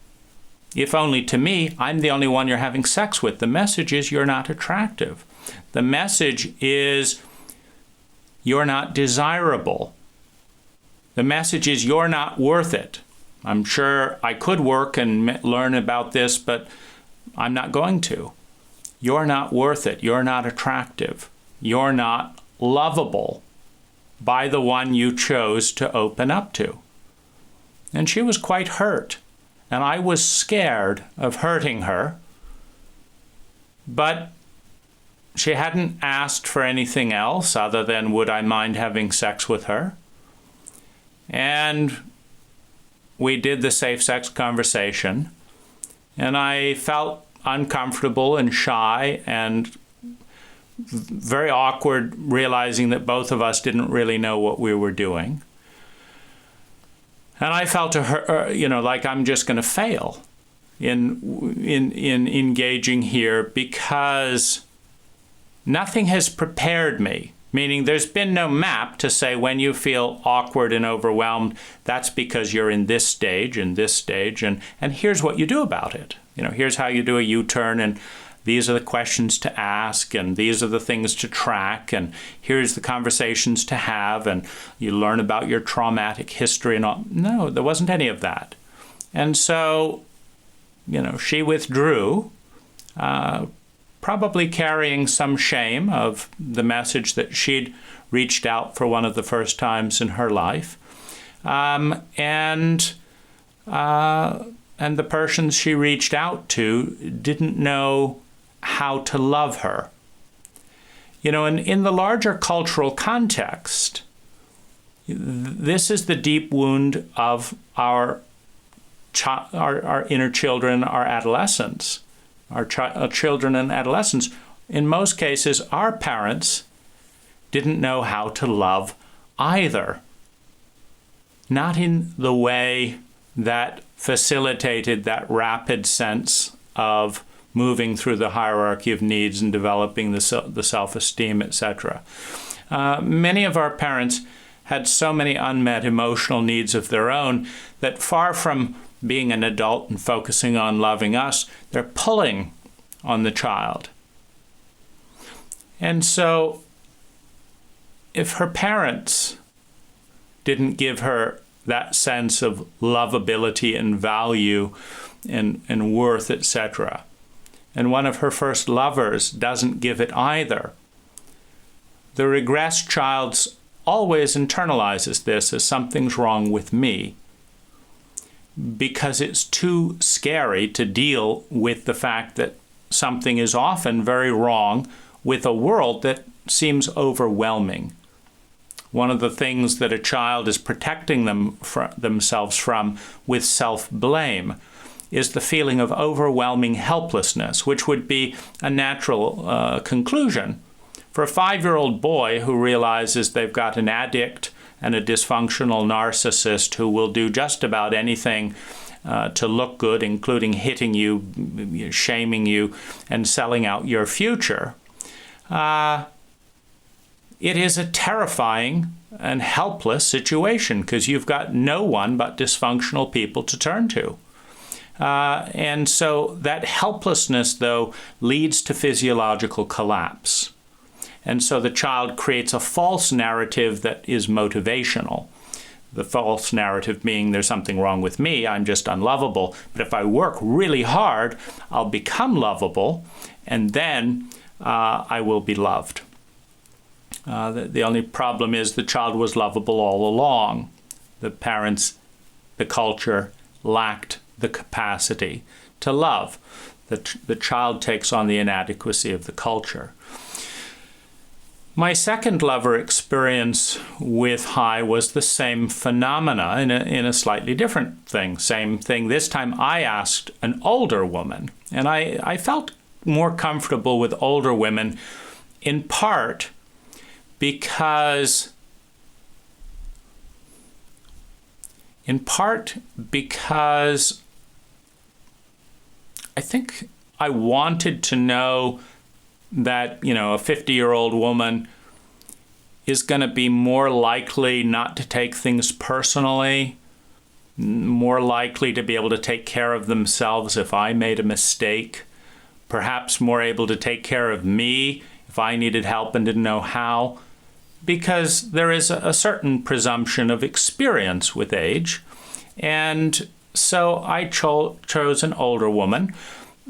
If only to me, I'm the only one you're having sex with. The message is, you're not attractive. The message is, you're not desirable. The message is, you're not worth it. I'm sure I could work and learn about this, but I'm not going to. You're not worth it. You're not attractive. You're not lovable by the one you chose to open up to. And she was quite hurt. And I was scared of hurting her. But she hadn't asked for anything else other than, would I mind having sex with her? And we did the safe sex conversation. And I felt uncomfortable and shy and very awkward, realizing that both of us didn't really know what we were doing. And I felt to her, like I'm just going to fail in engaging here, because nothing has prepared me. Meaning there's been no map to say, when you feel awkward and overwhelmed, that's because you're in this stage and this stage, and here's what you do about it. Here's how you do a U-turn, and these are the questions to ask, and these are the things to track, and here's the conversations to have, and you learn about your traumatic history and all. No, there wasn't any of that. And so, she withdrew, probably carrying some shame of the message that she'd reached out for one of the first times in her life. And the persons she reached out to didn't know how to love her. In the larger cultural context, this is the deep wound of our inner children, our adolescents, our children and adolescents. In most cases, our parents didn't know how to love either. Not in the way that facilitated that rapid sense of moving through the hierarchy of needs and developing the self-esteem, etc. Many of our parents had so many unmet emotional needs of their own that, far from being an adult and focusing on loving us, they're pulling on the child. And so if her parents didn't give her that sense of lovability and value and worth, etc., and one of her first lovers doesn't give it either, the regressed child always internalizes this as something's wrong with me, because it's too scary to deal with the fact that something is often very wrong with a world that seems overwhelming. One of the things that a child is protecting themselves from with self-blame is the feeling of overwhelming helplessness, which would be a natural conclusion for a 5-year-old boy who realizes they've got an addict and a dysfunctional narcissist who will do just about anything to look good, including hitting you, shaming you, and selling out your future. It is a terrifying and helpless situation, because you've got no one but dysfunctional people to turn to. And so that helplessness, though, leads to physiological collapse. And so the child creates a false narrative that is motivational. The false narrative being, there's something wrong with me, I'm just unlovable. But if I work really hard, I'll become lovable, and then I will be loved. The only problem is the child was lovable all along. The parents, the culture, lacked the capacity to love. The child takes on the inadequacy of the culture. My second lover experience with high was the same phenomena in a slightly different thing. Same thing. This time I asked an older woman, and I felt more comfortable with older women in part because I think I wanted to know that, a 50-year-old woman is going to be more likely not to take things personally, more likely to be able to take care of themselves if I made a mistake, perhaps more able to take care of me if I needed help and didn't know how, because there is a certain presumption of experience with age. And so I chose an older woman,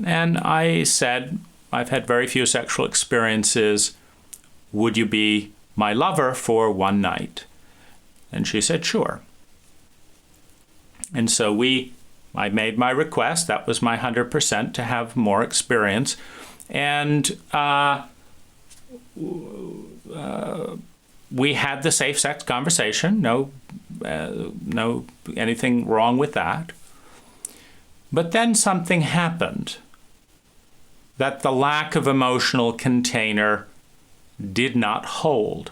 and I said, I've had very few sexual experiences. Would you be my lover for one night? And she said, sure. And so I made my request. That was my 100% to have more experience. And we had the safe sex conversation. No anything wrong with that. But then something happened that the lack of emotional container did not hold.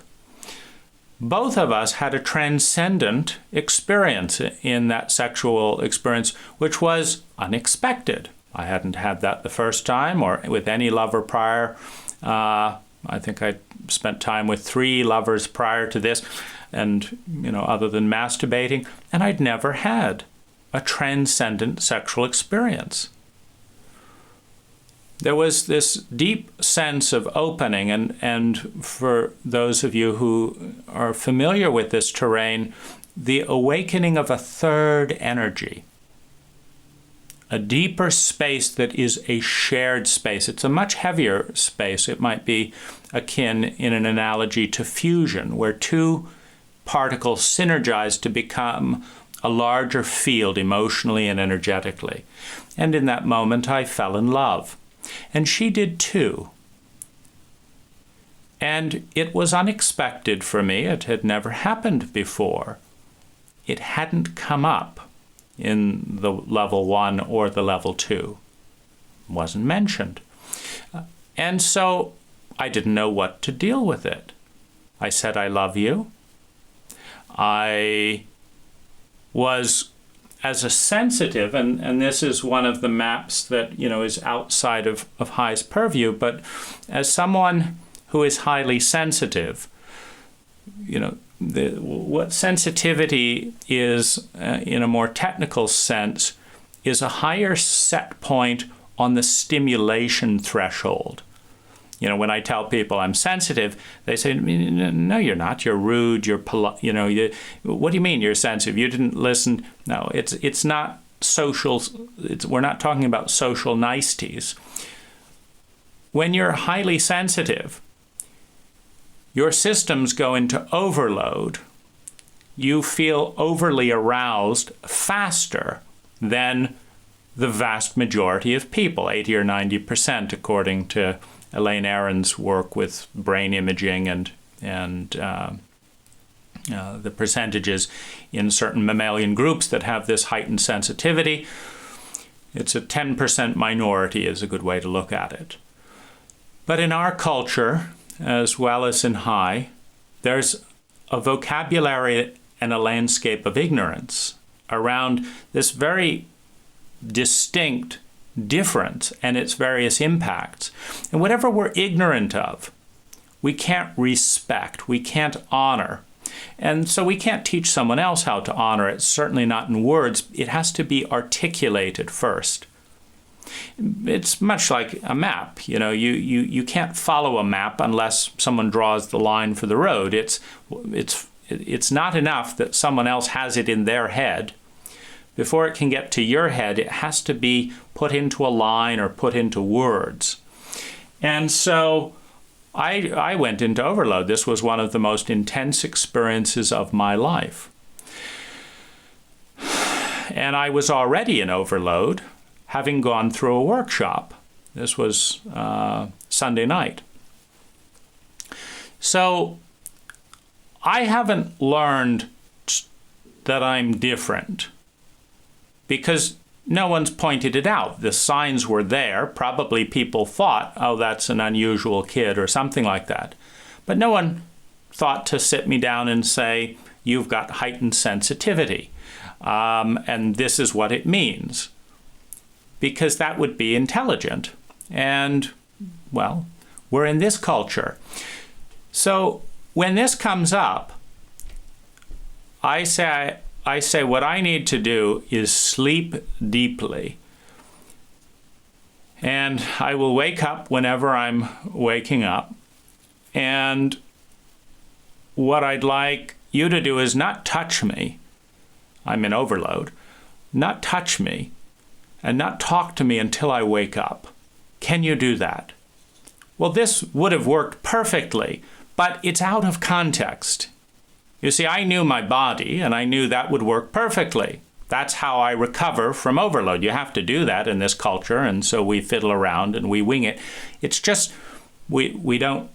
Both of us had a transcendent experience in that sexual experience, which was unexpected. I hadn't had that the first time or with any lover prior. I think I'd spent time with 3 lovers prior to this, and, other than masturbating, and I'd never had a transcendent sexual experience. There was this deep sense of opening, and for those of you who are familiar with this terrain, the awakening of a third energy, a deeper space that is a shared space. It's a much heavier space. It might be akin in an analogy to fusion, where 2 particles synergize to become a larger field emotionally and energetically. And in that moment, I fell in love. And she did too. And it was unexpected for me. It had never happened before. It hadn't come up in the level 1 or the level 2. It wasn't mentioned. And so I didn't know what to deal with it. I said, I love you. I was, as a sensitive, and this is one of the maps that, is outside of high's purview, but as someone who is highly sensitive, what sensitivity is, in a more technical sense, is a higher set point on the stimulation threshold. When I tell people I'm sensitive, they say, no, you're not. You're rude. You're polite. What do you mean you're sensitive? You didn't listen. No, it's not social. We're not talking about social niceties. When you're highly sensitive, your systems go into overload. You feel overly aroused faster than the vast majority of people, 80 or 90%, according to Elaine Aron's work with brain imaging and the percentages in certain mammalian groups that have this heightened sensitivity. It's a 10% minority is a good way to look at it. But in our culture, as well as in high, there's a vocabulary and a landscape of ignorance around this very distinct difference and its various impacts. And whatever we're ignorant of, we can't respect, we can't honor. And so we can't teach someone else how to honor it, certainly not in words. It has to be articulated first. It's much like a map. You can't follow a map unless someone draws the line for the road. It's not enough that someone else has it in their head. Before it can get to your head, it has to be put into a line or put into words. And so I went into overload. This was one of the most intense experiences of my life. And I was already in overload, having gone through a workshop. This was Sunday night. So I haven't learned that I'm different because no one's pointed it out. The signs were there. Probably people thought, oh, that's an unusual kid or something like that. But no one thought to sit me down and say, you've got heightened sensitivity, and this is what it means. Because that would be intelligent. And, well, we're in this culture. So when this comes up, I say what I need to do is sleep deeply. And I will wake up whenever I'm waking up. And what I'd like you to do is not touch me. I'm in overload. Not touch me and not talk to me until I wake up. Can you do that? Well, this would have worked perfectly, but it's out of context. You see, I knew my body, and I knew that would work perfectly. That's how I recover from overload. You have to do that in this culture, and so we fiddle around and we wing it. It's just we don't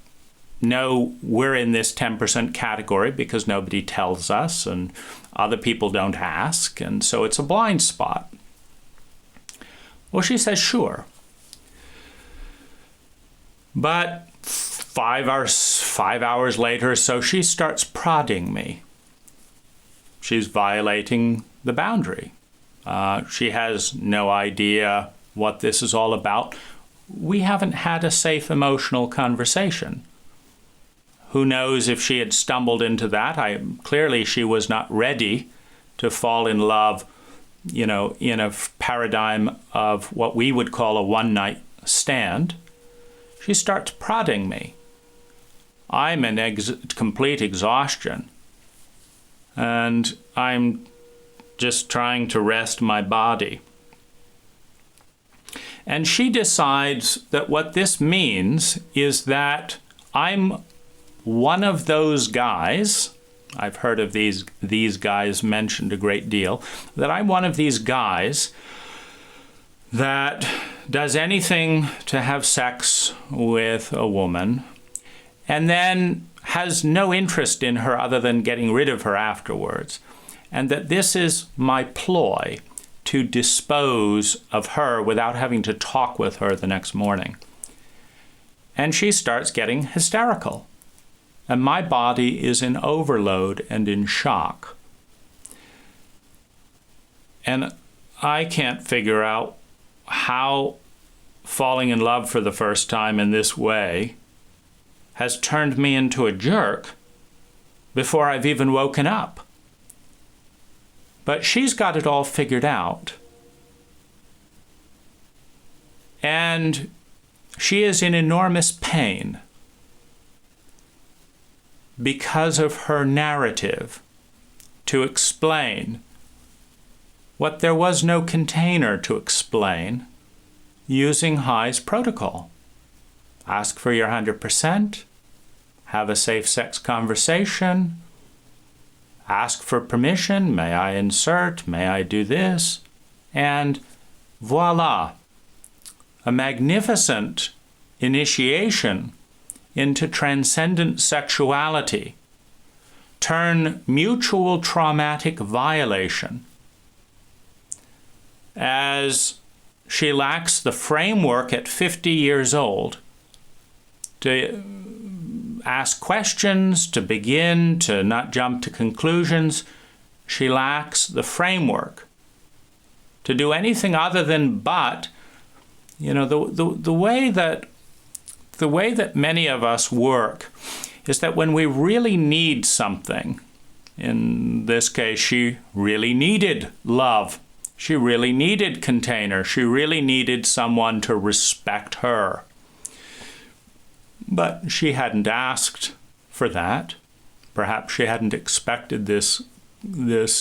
know we're in this 10% category because nobody tells us, and other people don't ask, and so it's a blind spot. Well, she says, sure. But 5 hours later, so she starts prodding me. She's violating the boundary. She has no idea what this is all about. We haven't had a safe emotional conversation. Who knows if she had stumbled into that? Clearly she was not ready to fall in love, in a paradigm of what we would call a one-night stand. She starts prodding me. I'm in complete exhaustion, and I'm just trying to rest my body. And she decides that what this means is that I'm one of those guys, I've heard of these guys mentioned a great deal, that I'm one of these guys that does anything to have sex with a woman and then has no interest in her other than getting rid of her afterwards, and that this is my ploy to dispose of her without having to talk with her the next morning. And she starts getting hysterical, and my body is in overload and in shock. And I can't figure out how falling in love for the first time in this way has turned me into a jerk before I've even woken up. But she's got it all figured out. And she is in enormous pain because of her narrative to explain what there was no container to explain using High's protocol. Ask for your 100%, have a safe sex conversation, ask for permission, may I insert, may I do this, and voila, a magnificent initiation into transcendent sexuality. Turn mutual traumatic violation, as she lacks the framework at 50 years old to ask questions, to begin, to not jump to conclusions. She lacks the framework to do anything other than but. The way that many of us work is that when we really need something, in this case, she really needed love. She really needed container. She really needed someone to respect her. But she hadn't asked for that. Perhaps she hadn't expected this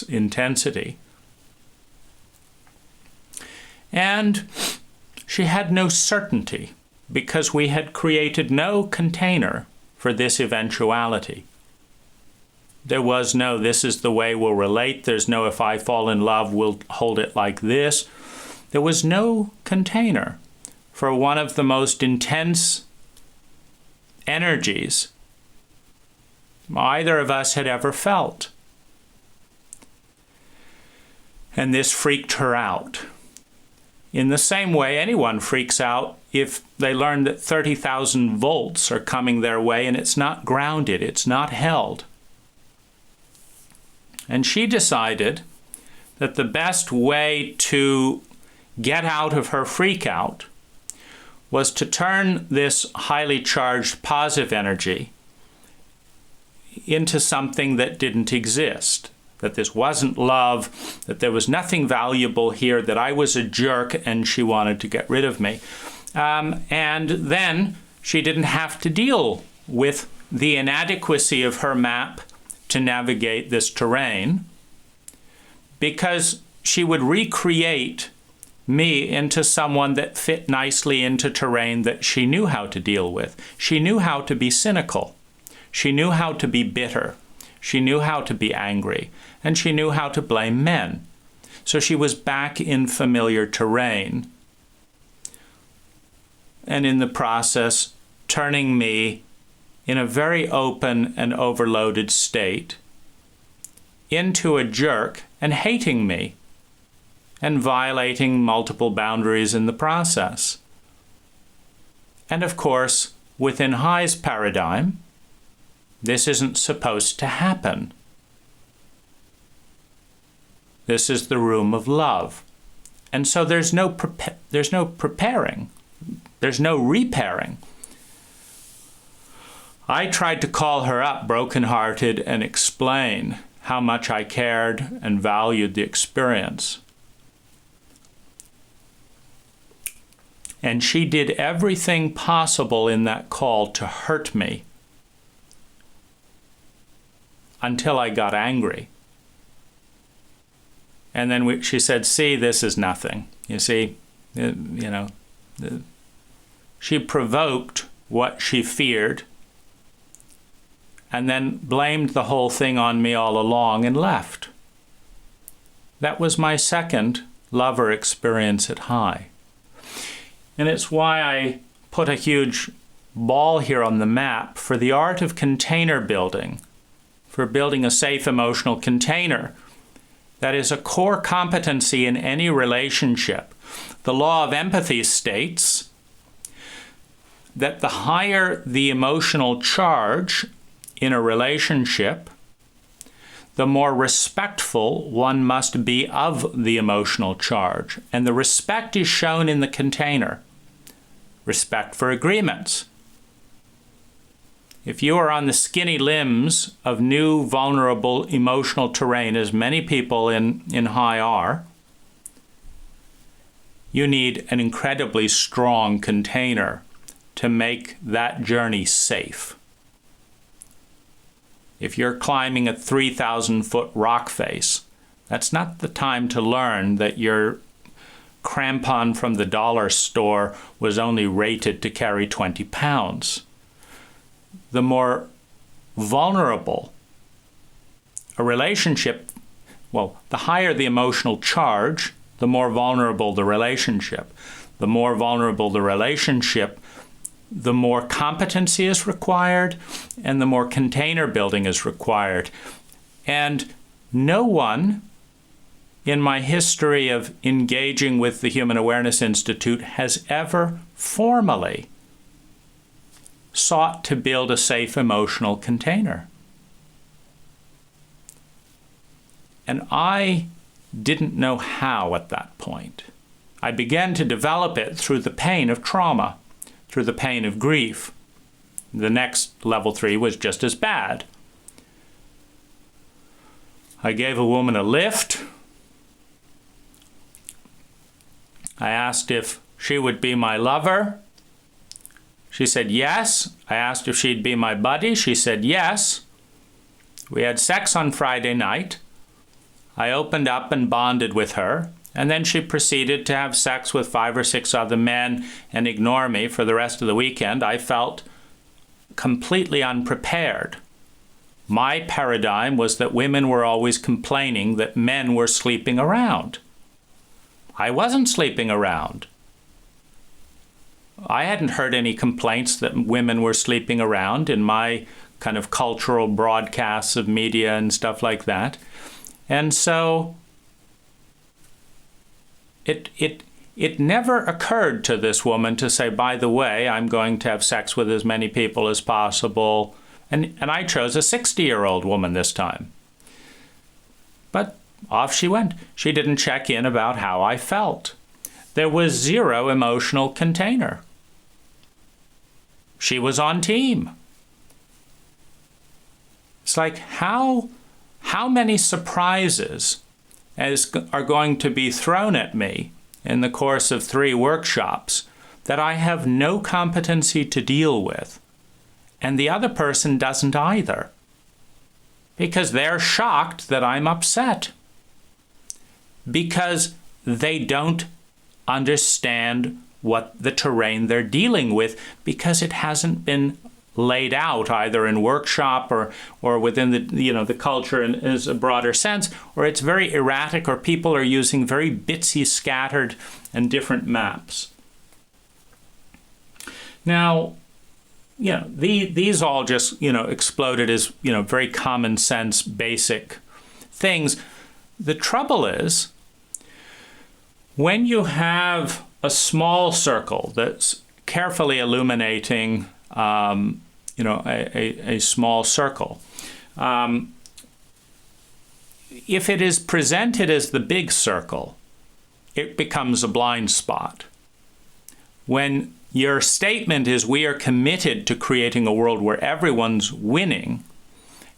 intensity. And she had no certainty because we had created no container for this eventuality. There was no, this is the way we'll relate. There's no, if I fall in love, we'll hold it like this. There was no container for one of the most intense energies either of us had ever felt. And this freaked her out. In the same way anyone freaks out if they learn that 30,000 volts are coming their way and it's not grounded, it's not held. And she decided that the best way to get out of her freak out was to turn this highly charged positive energy into something that didn't exist. That this wasn't love, that there was nothing valuable here, that I was a jerk and she wanted to get rid of me. And then she didn't have to deal with the inadequacy of her map to navigate this terrain, because she would recreate me into someone that fit nicely into terrain that she knew how to deal with. She knew how to be cynical. She knew how to be bitter. She knew how to be angry. And she knew how to blame men. So she was back in familiar terrain. And in the process, turning me in a very open and overloaded state into a jerk and hating me and violating multiple boundaries in the process. And of course, within High's paradigm, this isn't supposed to happen. This is the room of love. And so there's no preparing. There's no repairing. I tried to call her up brokenhearted and explain how much I cared and valued the experience. And she did everything possible in that call to hurt me until I got angry. And then she said, see, this is nothing. You see, she provoked what she feared and then blamed the whole thing on me all along and left. That was my second lover experience at High. And it's why I put a huge ball here on the map for the art of container building, for building a safe emotional container. That is a core competency in any relationship. The law of empathy states that the higher the emotional charge in a relationship, the more respectful one must be of the emotional charge. And the respect is shown in the container. Respect for agreements. If you are on the skinny limbs of new, vulnerable, emotional terrain, as many people in High are, you need an incredibly strong container to make that journey safe. If you're climbing a 3,000-foot rock face, that's not the time to learn that your crampon from the dollar store was only rated to carry 20 pounds. The more vulnerable a relationship, the higher the emotional charge, the more vulnerable the relationship. The more vulnerable the relationship, the more competency is required and the more container building is required. And no one in my history of engaging with the Human Awareness Institute has ever formally sought to build a safe emotional container. And I didn't know how at that point. I began to develop it through the pain of trauma, through the pain of grief. The next level 3 was just as bad. I gave a woman a lift. I asked if she would be my lover. She said yes. I asked if she'd be my buddy. She said yes. We had sex on Friday night. I opened up and bonded with her, and then she proceeded to have sex with 5 or 6 other men and ignore me for the rest of the weekend. I felt completely unprepared. My paradigm was that women were always complaining that men were sleeping around. I wasn't sleeping around. I hadn't heard any complaints that women were sleeping around. In my kind of cultural broadcasts of media and stuff like that. And so it never occurred to this woman to say, by the way, I'm going to have sex with as many people as possible. And I chose a 60-year-old woman this time. But off she went. She didn't check in about how I felt. There was zero emotional container. She was on team. It's like, how many surprises are going to be thrown at me in the course of 3 workshops that I have no competency to deal with, and the other person doesn't either, because they're shocked that I'm upset, because they don't understand what the terrain they're dealing with, because it hasn't been laid out either in workshop or within the culture in as a broader sense, or it's very erratic, or people are using very bitsy, scattered and different maps. Now, these all just exploded as very common sense, basic things. The trouble is, when you have a small circle that's carefully illuminating a small circle. If it is presented as the big circle, it becomes a blind spot. When your statement is, we are committed to creating a world where everyone's winning,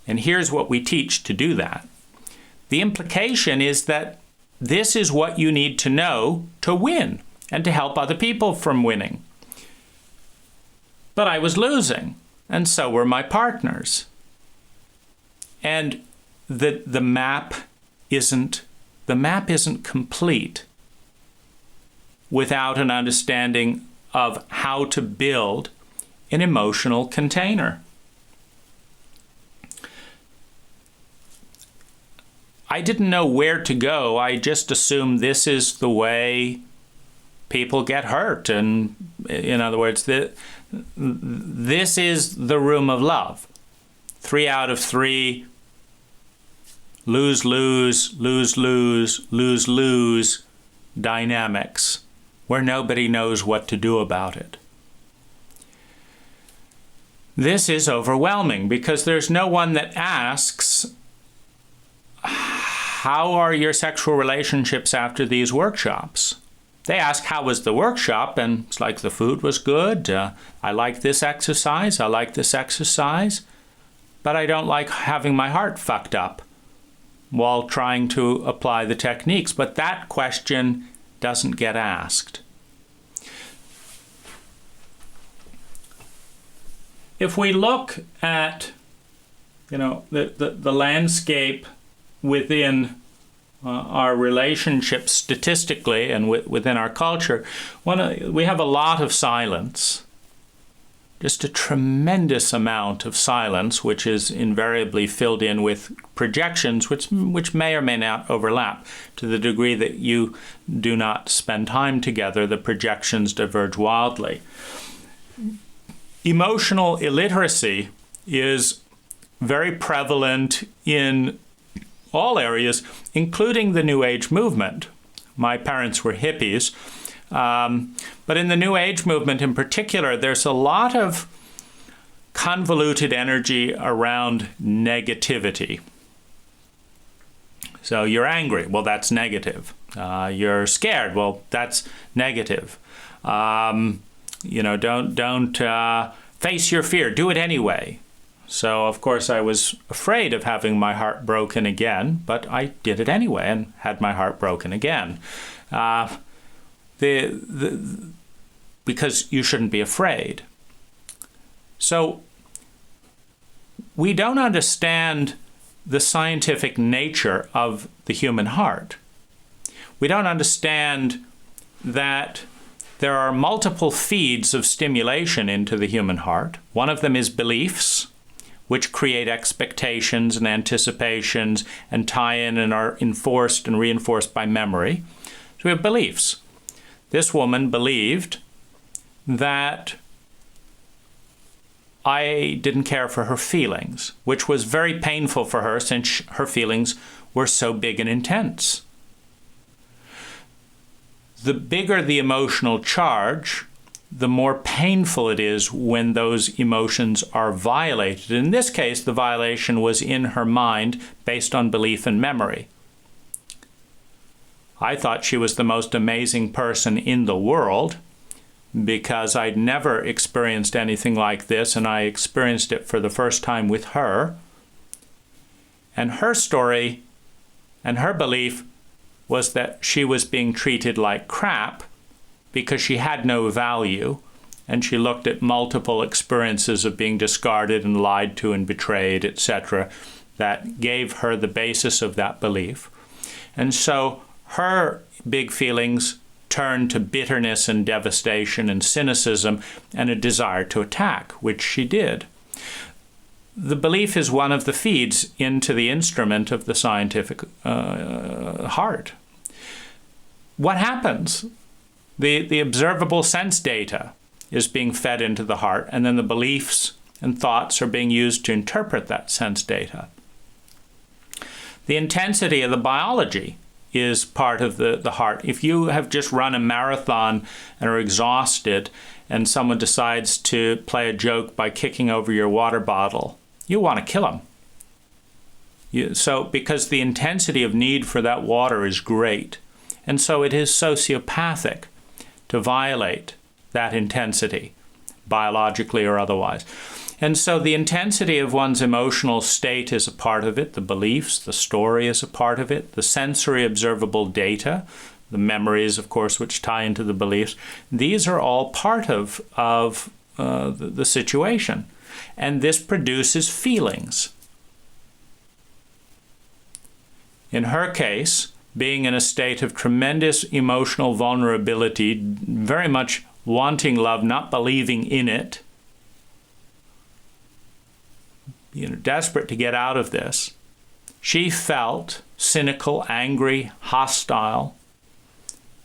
and here's what we teach to do that, the implication is that this is what you need to know to win and to help other people from winning. But I was losing, and so were my partners. And the map isn't complete without an understanding of how to build an emotional container. I didn't know where to go. I just assumed this is the way people get hurt. And in other words, this is the room of love. 3 out of 3 lose dynamics where nobody knows what to do about it. This is overwhelming because there's no one that asks, how are your sexual relationships after these workshops? They ask, how was the workshop? And it's like, the food was good. I like this exercise. I like this exercise. But I don't like having my heart fucked up while trying to apply the techniques. But that question doesn't get asked. If we look at, the landscape within our relationships statistically and within our culture, we have a lot of silence. Just a tremendous amount of silence, which is invariably filled in with projections, which may or may not overlap. To the degree that you do not spend time together, the projections diverge wildly. Emotional illiteracy is very prevalent in all areas, including the New Age movement. My parents were hippies. But in the New Age movement in particular, there's a lot of convoluted energy around negativity. So you're angry. Well, that's negative. You're scared. Well, that's negative. Don't face your fear. Do it anyway. So, of course, I was afraid of having my heart broken again, but I did it anyway and had my heart broken again. Because you shouldn't be afraid. So we don't understand the scientific nature of the human heart. We don't understand that there are multiple feeds of stimulation into the human heart. One of them is beliefs, which create expectations and anticipations and tie in and are enforced and reinforced by memory. So we have beliefs. This woman believed that I didn't care for her feelings, which was very painful for her since her feelings were so big and intense. The bigger the emotional charge, the more painful it is when those emotions are violated. In this case, the violation was in her mind based on belief and memory. I thought she was the most amazing person in the world because I'd never experienced anything like this, and I experienced it for the first time with her. And her story and her belief was that she was being treated like crap because she had no value, and she looked at multiple experiences of being discarded and lied to and betrayed, etc., that gave her the basis of that belief. And so her big feelings turned to bitterness and devastation and cynicism and a desire to attack, which she did. The belief is one of the feeds into the instrument of the scientific heart. What happens? The observable sense data is being fed into the heart, and then the beliefs and thoughts are being used to interpret that sense data. The intensity of the biology is part of the heart. If you have just run a marathon and are exhausted, and someone decides to play a joke by kicking over your water bottle, you want to kill them. Because the intensity of need for that water is great. And so it is sociopathic to violate that intensity, biologically or otherwise. And so the intensity of one's emotional state is a part of it, the beliefs, the story is a part of it, the sensory observable data, the memories, of course, which tie into the beliefs. These are all part of the situation. And this produces feelings. In her case, being in a state of tremendous emotional vulnerability, very much wanting love, not believing in it, desperate to get out of this, she felt cynical, angry, hostile,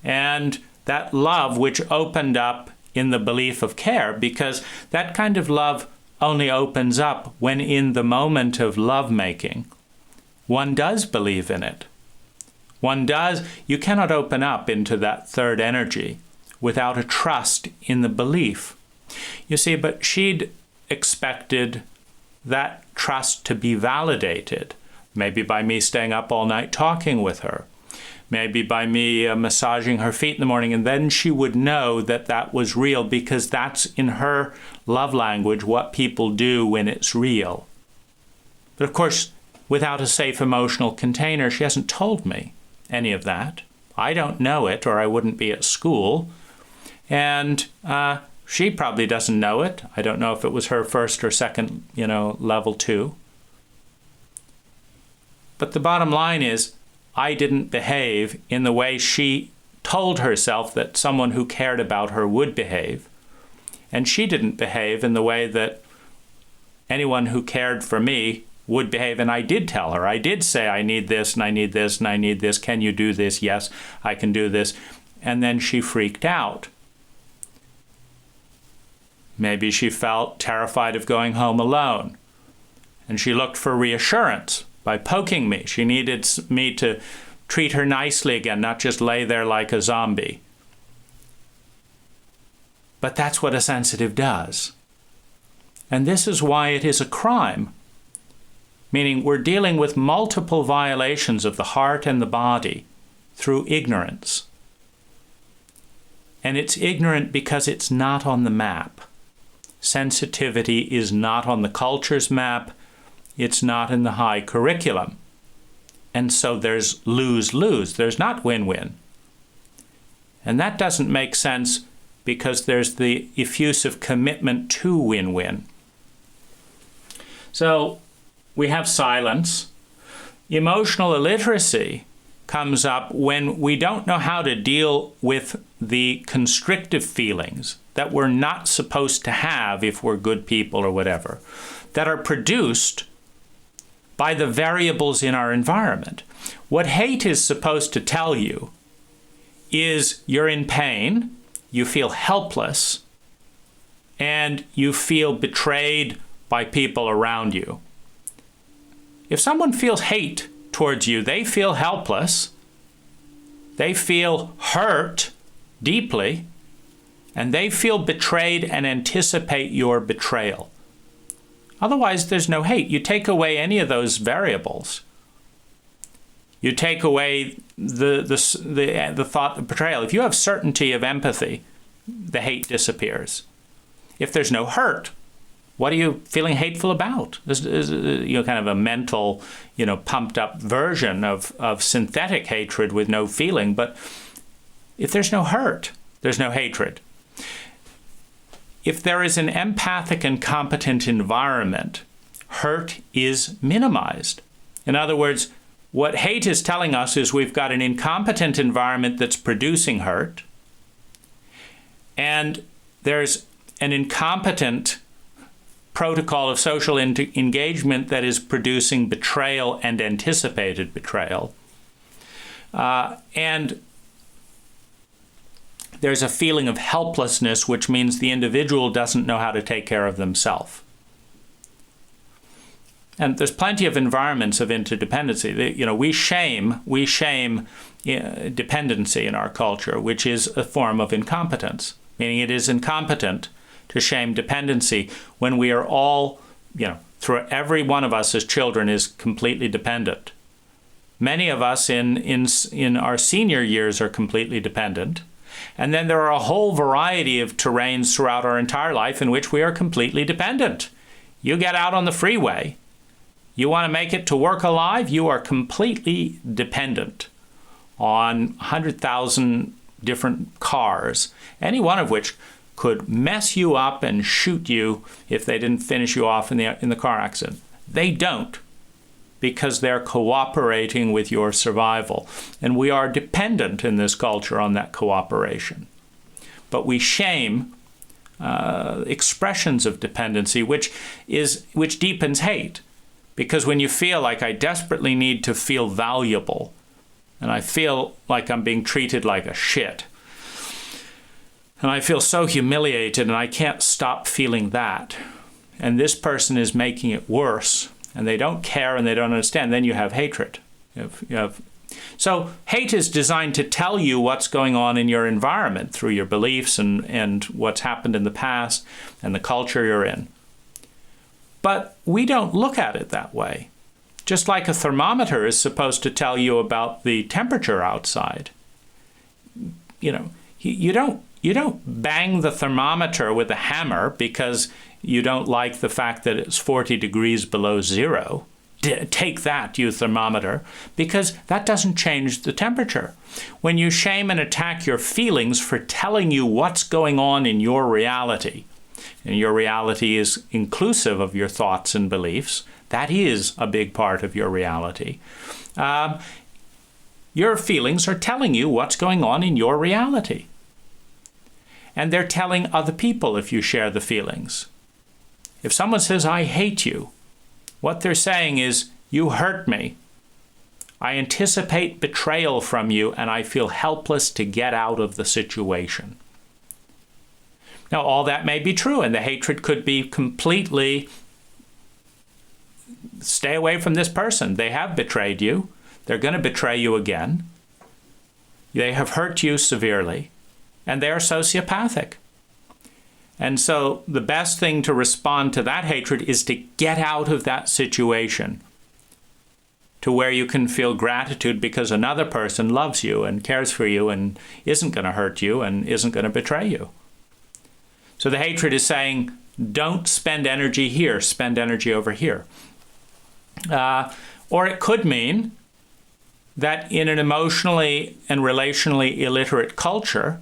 and that love which opened up in the belief of care, because that kind of love only opens up when in the moment of lovemaking, one does believe in it. You cannot open up into that third energy without a trust in the belief. You see, but she'd expected that trust to be validated, maybe by me staying up all night talking with her, maybe by me massaging her feet in the morning, and then she would know that that was real, because that's in her love language what people do when it's real. But of course, without a safe emotional container, she hasn't told me any of that. I don't know it, or I wouldn't be at school. And she probably doesn't know it. I don't know if it was her first or second, level 2. But the bottom line is, I didn't behave in the way she told herself that someone who cared about her would behave. And she didn't behave in the way that anyone who cared for me would behave. And I did tell her. I did say, I need this, and I need this, and I need this. Can you do this? Yes, I can do this. And then she freaked out. Maybe she felt terrified of going home alone. And she looked for reassurance by poking me. She needed me to treat her nicely again, not just lay there like a zombie. But that's what a sensitive does. And this is why it is a crime. Meaning we're dealing with multiple violations of the heart and the body through ignorance. And it's ignorant because it's not on the map. Sensitivity is not on the culture's map. It's not in the high curriculum. And so there's lose-lose. There's not win-win. And that doesn't make sense because there's the effusive commitment to win-win. So we have silence. Emotional illiteracy comes up when we don't know how to deal with the constrictive feelings that we're not supposed to have if we're good people or whatever, that are produced by the variables in our environment. What hate is supposed to tell you is you're in pain, you feel helpless, and you feel betrayed by people around you. If someone feels hate towards you, they feel helpless, they feel hurt deeply, and they feel betrayed and anticipate your betrayal. Otherwise, there's no hate. You take away any of those variables. You take away the thought of betrayal. If you have certainty of empathy, the hate disappears. If there's no hurt, what are you feeling hateful about? This is kind of a mental, pumped up version of synthetic hatred with no feeling. But if there's no hurt, there's no hatred. If there is an empathic and competent environment, hurt is minimized. In other words, what hate is telling us is we've got an incompetent environment that's producing hurt, and there's an incompetent protocol of social engagement that is producing betrayal and anticipated betrayal. And there's a feeling of helplessness, which means the individual doesn't know how to take care of themselves. And there's plenty of environments of interdependency. We shame dependency in our culture, which is a form of incompetence, meaning it is incompetent to shame dependency when we are all, through every one of us as children is completely dependent. Many of us in our senior years are completely dependent. And then there are a whole variety of terrains throughout our entire life in which we are completely dependent. You get out on the freeway. You want to make it to work alive, you are completely dependent on 100,000 different cars, any one of which could mess you up and shoot you if they didn't finish you off in the car accident. They don't, because they're cooperating with your survival. And we are dependent in this culture on that cooperation. But we shame expressions of dependency, which deepens hate. Because when you feel like I desperately need to feel valuable, and I feel like I'm being treated like a shit, and I feel so humiliated and I can't stop feeling that, and this person is making it worse, and they don't care and they don't understand, then you have hatred. So hate is designed to tell you what's going on in your environment through your beliefs and what's happened in the past and the culture you're in. But we don't look at it that way. Just like a thermometer is supposed to tell you about the temperature outside. You don't bang the thermometer with a hammer because you don't like the fact that it's 40 degrees below zero. Take that, you thermometer, because that doesn't change the temperature. When you shame and attack your feelings for telling you what's going on in your reality, and your reality is inclusive of your thoughts and beliefs, that is a big part of your reality. Your feelings are telling you what's going on in your reality. And they're telling other people if you share the feelings. If someone says, I hate you, what they're saying is, you hurt me. I anticipate betrayal from you, and I feel helpless to get out of the situation. Now, all that may be true, and the hatred could be completely, stay away from this person. They have betrayed you. They're going to betray you again. They have hurt you severely, and they are sociopathic. And so the best thing to respond to that hatred is to get out of that situation to where you can feel gratitude because another person loves you and cares for you and isn't going to hurt you and isn't going to betray you. So the hatred is saying, don't spend energy here, spend energy over here. Or it could mean that in an emotionally and relationally illiterate culture,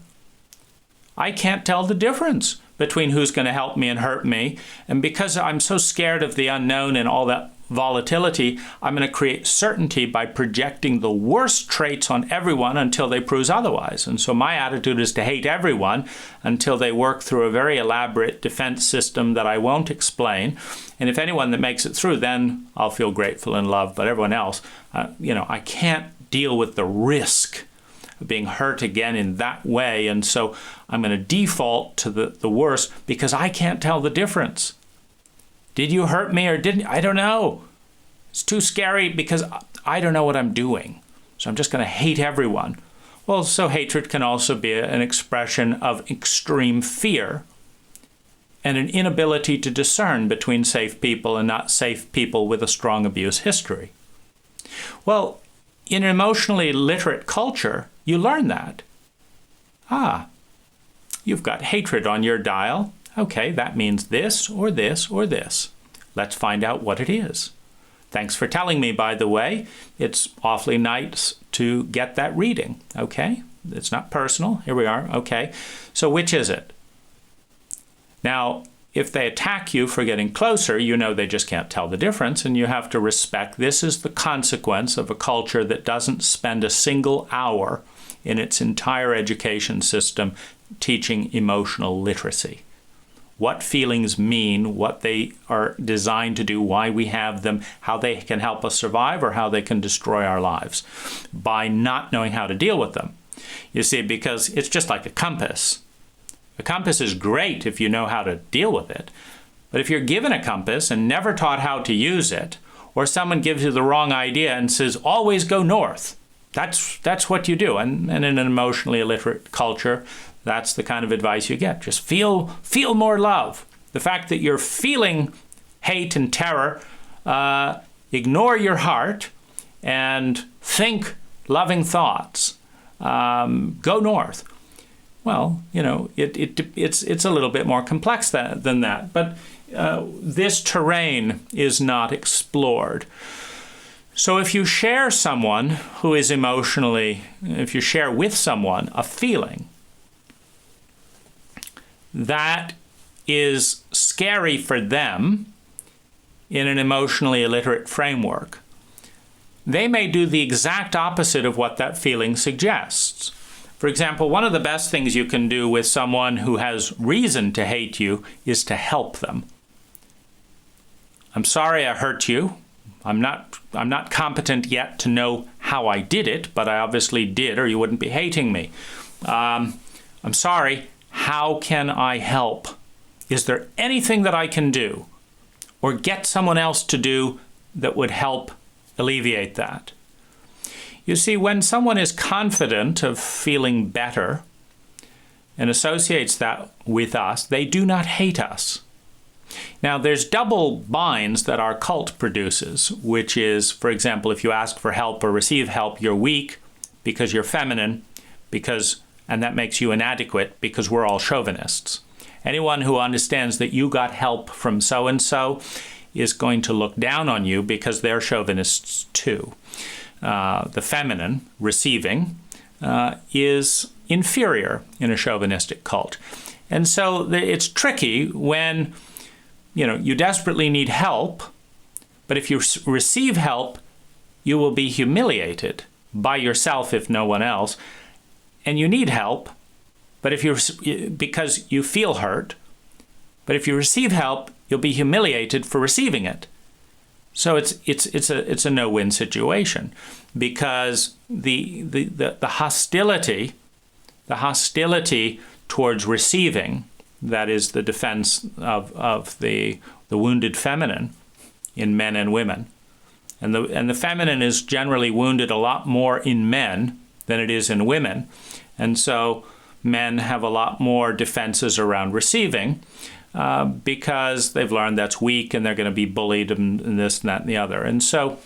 I can't tell the difference between who's going to help me and hurt me. And because I'm so scared of the unknown and all that volatility, I'm going to create certainty by projecting the worst traits on everyone until they prove otherwise. And so my attitude is to hate everyone until they work through a very elaborate defense system that I won't explain. And if anyone that makes it through, then I'll feel grateful and loved. But everyone else, I can't deal with the risk of being hurt again in that way. And so I'm going to default to the worst because I can't tell the difference. Did you hurt me or didn't? I don't know. It's too scary because I don't know what I'm doing. So I'm just going to hate everyone. Well, so hatred can also be an expression of extreme fear and an inability to discern between safe people and not safe people with a strong abuse history. Well, in an emotionally literate culture, you learn that. You've got hatred on your dial. Okay, that means this or this or this. Let's find out what it is. Thanks for telling me, by the way. It's awfully nice to get that reading. Okay, it's not personal. Here we are. Okay, so which is it? Now, if they attack you for getting closer, you know they just can't tell the difference, and you have to respect this is the consequence of a culture that doesn't spend a single hour in its entire education system teaching emotional literacy. What feelings mean, what they are designed to do, why we have them, how they can help us survive or how they can destroy our lives by not knowing how to deal with them. You see, because it's just like a compass. A compass is great if you know how to deal with it. But if you're given a compass and never taught how to use it, or someone gives you the wrong idea and says, always go north, that's what you do. And in an emotionally illiterate culture, that's the kind of advice you get. Just feel more love. The fact that you're feeling hate and terror, ignore your heart and think loving thoughts. Go north. Well, you know, it's a little bit more complex than that. But this terrain is not explored. So if you share someone who is if you share with someone a feeling that is scary for them in an emotionally illiterate framework, they may do the exact opposite of what that feeling suggests. For example, one of the best things you can do with someone who has reason to hate you is to help them. I'm sorry I hurt you. I'm not competent yet to know how I did it, but I obviously did, or you wouldn't be hating me. I'm sorry. How can I help? Is there anything that I can do or get someone else to do that would help alleviate that? You see, when someone is confident of feeling better and associates that with us, they do not hate us. Now, there's double binds that our cult produces, which is, for example, if you ask for help or receive help, you're weak because you're feminine, and that makes you inadequate because we're all chauvinists. Anyone who understands that you got help from so-and-so is going to look down on you because they're chauvinists too. The feminine, receiving, is inferior in a chauvinistic cult. And so it's tricky when, you desperately need help, but if you receive help, you will be humiliated by yourself, if no one else. And you need help, but because you feel hurt, but if you receive help, you'll be humiliated for receiving it. So it's a no-win situation because the hostility towards receiving, that is the defense of the wounded feminine in men and women, and the feminine is generally wounded a lot more in men than it is in women, and so men have a lot more defenses around receiving. Because they've learned that's weak and they're going to be bullied and this and that and the other. And so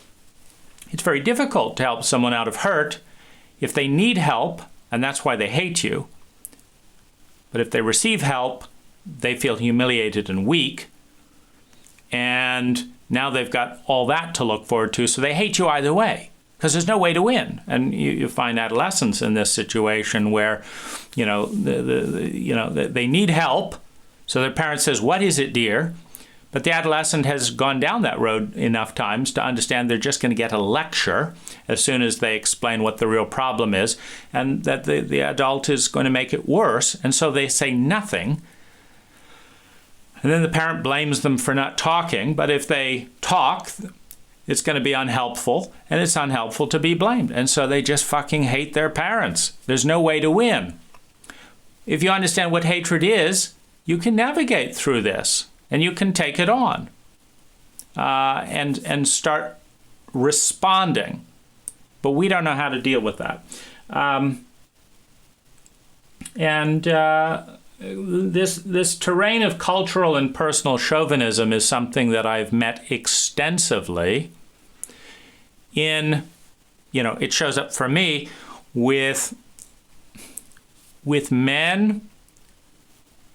it's very difficult to help someone out of hurt if they need help, and that's why they hate you. But if they receive help, they feel humiliated and weak, and now they've got all that to look forward to, so they hate you either way because there's no way to win. And you find adolescents in this situation where, they need help. So their parent says, "What is it, dear?" But the adolescent has gone down that road enough times to understand they're just going to get a lecture as soon as they explain what the real problem is, and that the adult is going to make it worse. And so they say nothing. And then the parent blames them for not talking. But if they talk, it's going to be unhelpful, and it's unhelpful to be blamed. And so they just fucking hate their parents. There's no way to win. If you understand what hatred is, you can navigate through this, and you can take it on and start responding. But we don't know how to deal with that. This terrain of cultural and personal chauvinism is something that I've met extensively in, it shows up for me with men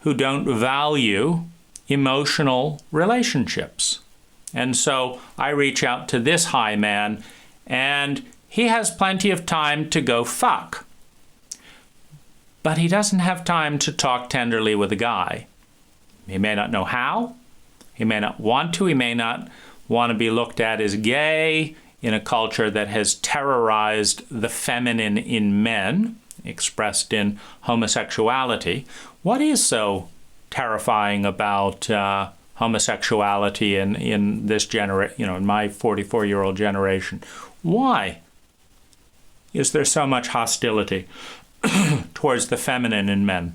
who don't value emotional relationships. And so I reach out to this high man, and he has plenty of time to go fuck. But he doesn't have time to talk tenderly with a guy. He may not know how. He may not want to. He may not want to be looked at as gay in a culture that has terrorized the feminine in men, expressed in homosexuality. What is so terrifying about homosexuality in this generation, in my 44-year-old generation? Why is there so much hostility towards the feminine in men?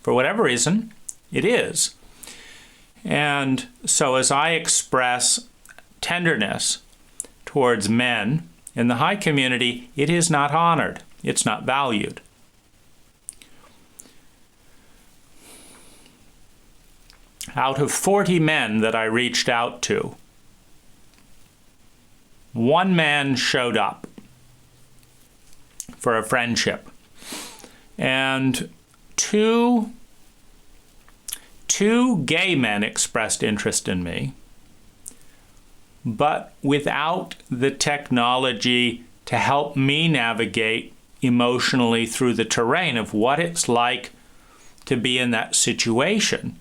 For whatever reason, it is. And so as I express tenderness towards men in the high community, it is not honored. It's not valued. Out of 40 men that I reached out to, one man showed up for a friendship. And two gay men expressed interest in me, but without the technology to help me navigate emotionally through the terrain of what it's like to be in that situation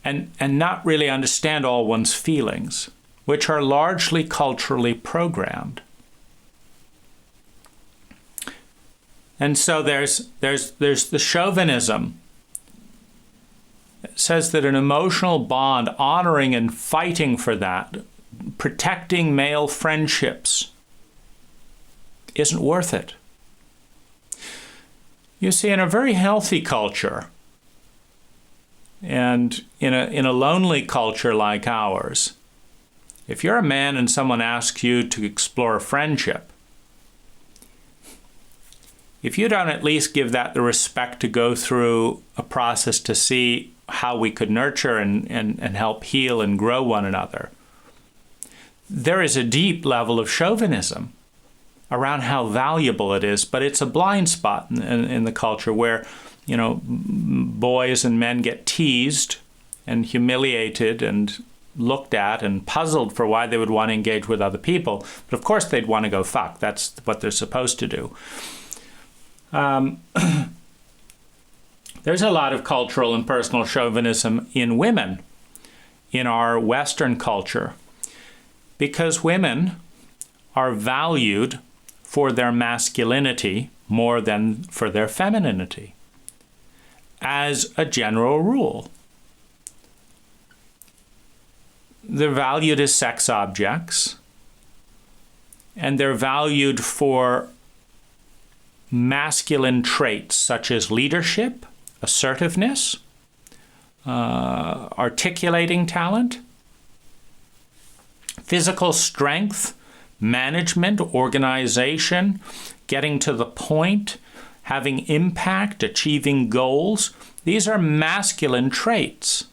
and not really understand all one's feelings, which are largely culturally programmed. And so there's the chauvinism. It says that an emotional bond, honoring and fighting for that, protecting male friendships, isn't worth it. You see, in a very healthy culture, and in a lonely culture like ours, if you're a man and someone asks you to explore a friendship, if you don't at least give that the respect to go through a process to see how we could nurture and help heal and grow one another, there is a deep level of chauvinism around how valuable it is. But it's a blind spot in the culture where, boys and men get teased and humiliated and looked at and puzzled for why they would want to engage with other people. But of course they'd want to go fuck. That's what they're supposed to do. There's a lot of cultural and personal chauvinism in women in our Western culture because women are valued for their masculinity more than for their femininity, as a general rule. They're valued as sex objects, and they're valued for masculine traits such as leadership, assertiveness, articulating talent, physical strength, management, organization, getting to the point, having impact, achieving goals. These are masculine traits.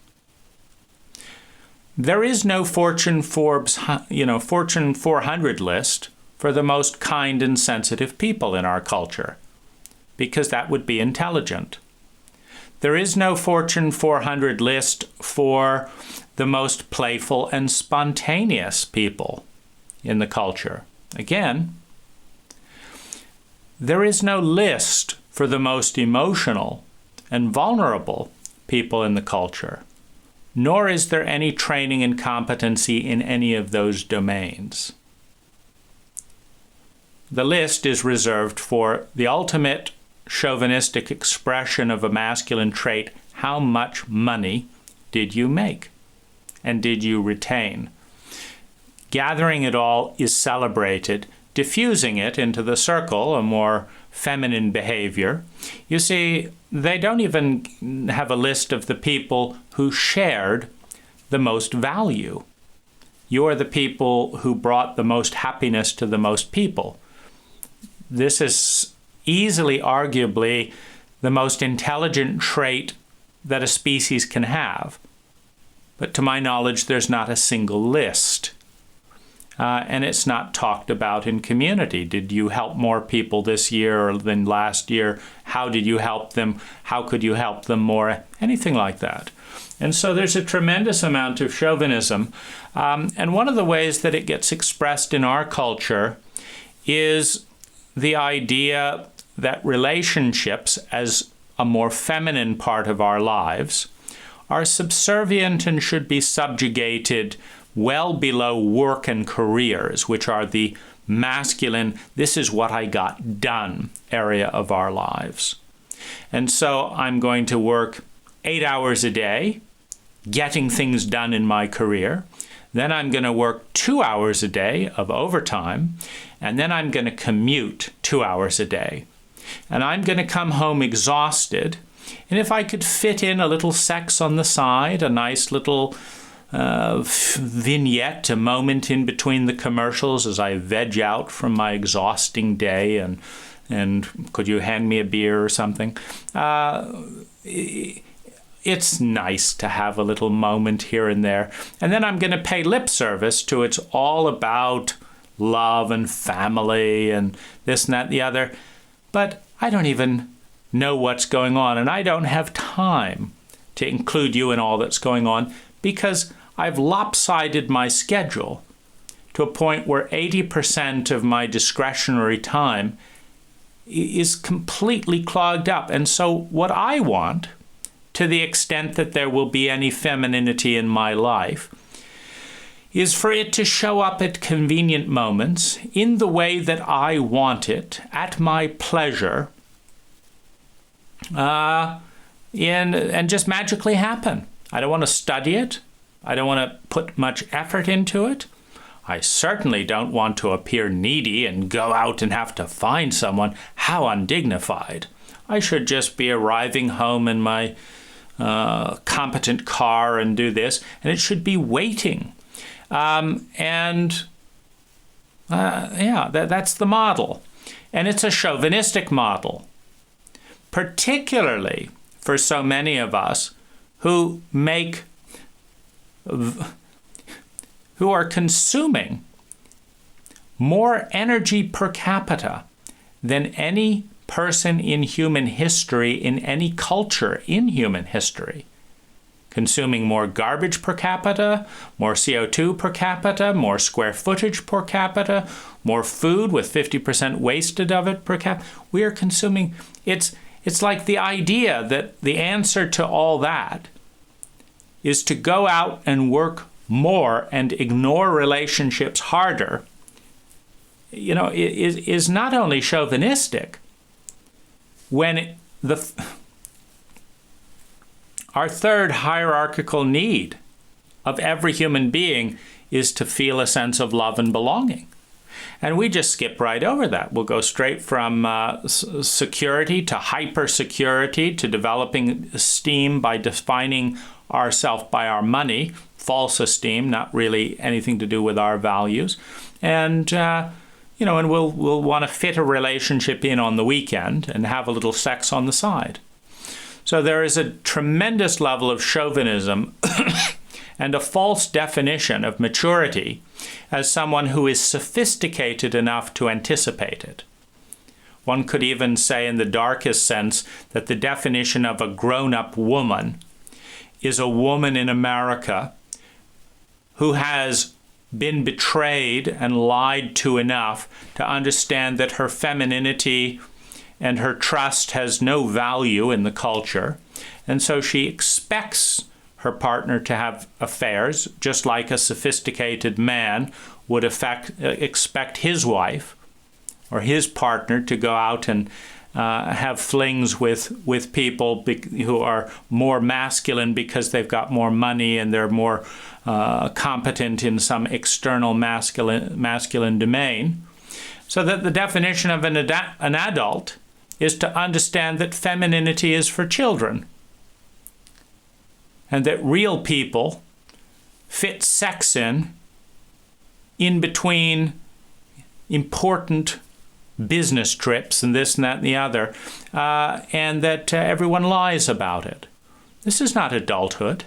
There is no Fortune 400 list for the most kind and sensitive people in our culture, because that would be intelligent. There is no Fortune 400 list for the most playful and spontaneous people in the culture. Again, there is no list for the most emotional and vulnerable people in the culture, nor is there any training and competency in any of those domains. The list is reserved for the ultimate chauvinistic expression of a masculine trait: how much money did you make? and did you retain? Gathering it all is celebrated. Diffusing it into the circle, a more feminine behavior. You see, they don't even have a list of the people who shared the most value. You're the people who brought the most happiness to the most people. This is easily, arguably, the most intelligent trait that a species can have. But to my knowledge, there's not a single list. And it's not talked about in community. Did you help more people this year than last year? How did you help them? How could you help them more? Anything like that. And so there's a tremendous amount of chauvinism. And one of the ways that it gets expressed in our culture is the idea that relationships, as a more feminine part of our lives, are subservient and should be subjugated well below work and careers, which are the masculine, this is what I got done area of our lives. And so I'm going to work 8 hours a day, getting things done in my career. Then I'm going to work 2 hours a day of overtime, and then I'm going to commute 2 hours a day. And I'm going to come home exhausted. And if I could fit in a little sex on the side, a nice little vignette, a moment in between the commercials as I veg out from my exhausting day, and could you hand me a beer or something? It's nice to have a little moment here and there. And then I'm going to pay lip service to it's all about love and family and this and that and the other. But I don't even know what's going on, and I don't have time to include you in all that's going on because I've lopsided my schedule to a point where 80% of my discretionary time is completely clogged up. And so what I want, to the extent that there will be any femininity in my life, is for it to show up at convenient moments in the way that I want it, at my pleasure, and just magically happen. I don't want to study it. I don't want to put much effort into it. I certainly don't want to appear needy and go out and have to find someone. How undignified. I should just be arriving home in my competent car and do this, and it should be waiting. That's the model. And it's a chauvinistic model, particularly for so many of us who are consuming more energy per capita than any person in human history, in any culture in human history. Consuming more garbage per capita, more CO2 per capita, more square footage per capita, more food with 50% wasted of it per capita. We are consuming, it's like the idea that the answer to all that is to go out and work more and ignore relationships harder, is not only chauvinistic, when our third hierarchical need of every human being is to feel a sense of love and belonging. And we just skip right over that. We'll go straight from security to hyper-security to developing esteem by defining ourselves by our money, false esteem, not really anything to do with our values. And we'll want to fit a relationship in on the weekend and have a little sex on the side. So there is a tremendous level of chauvinism and a false definition of maturity as someone who is sophisticated enough to anticipate it. One could even say in the darkest sense that the definition of a grown-up woman is a woman in America who has been betrayed and lied to enough to understand that her femininity and her trust has no value in the culture. And so she expects her partner to have affairs, just like a sophisticated man would expect his wife or his partner to go out and have flings with people who are more masculine because they've got more money and they're more competent in some external masculine domain. So that the definition of an adult is to understand that femininity is for children, and that real people fit sex in between important business trips and this and that and the other, and that everyone lies about it. This is not adulthood.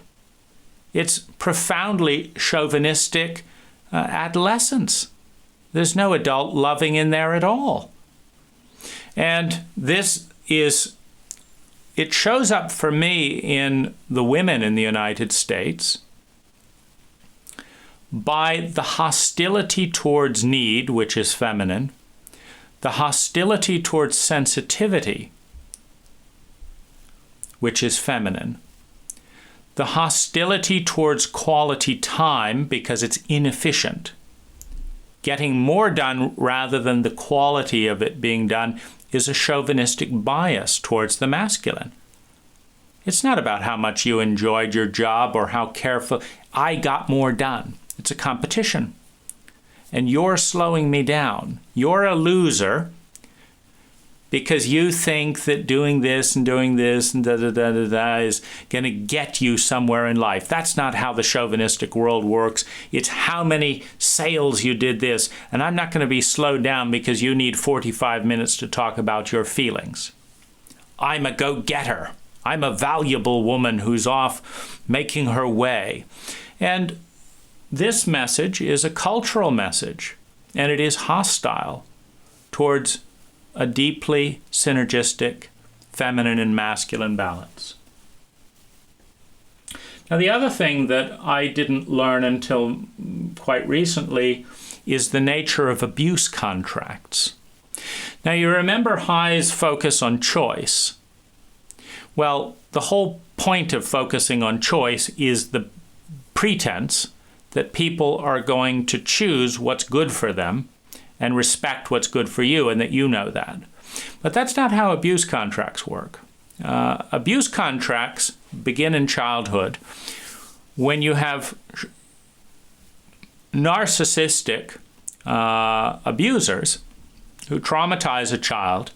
It's profoundly chauvinistic adolescence. There's no adult loving in there at all. And it shows up for me in the women in the United States by the hostility towards need, which is feminine, the hostility towards sensitivity, which is feminine, the hostility towards quality time because it's inefficient. Getting more done rather than the quality of it being done is a chauvinistic bias towards the masculine. It's not about how much you enjoyed your job or how careful. I got more done. It's a competition. And you're slowing me down. You're a loser because you think that doing this and da-da-da-da-da is going to get you somewhere in life. That's not how the chauvinistic world works. It's how many sales you did this, and I'm not going to be slowed down because you need 45 minutes to talk about your feelings. I'm a go-getter. I'm a valuable woman who's off making her way. And this message is a cultural message, and it is hostile towards a deeply synergistic feminine and masculine balance. Now, the other thing that I didn't learn until quite recently is the nature of abuse contracts. Now, you remember High's focus on choice. Well, the whole point of focusing on choice is the pretense that people are going to choose what's good for them and respect what's good for you, and that you know that. But that's not how abuse contracts work. Abuse contracts begin in childhood when you have narcissistic abusers who traumatize a child,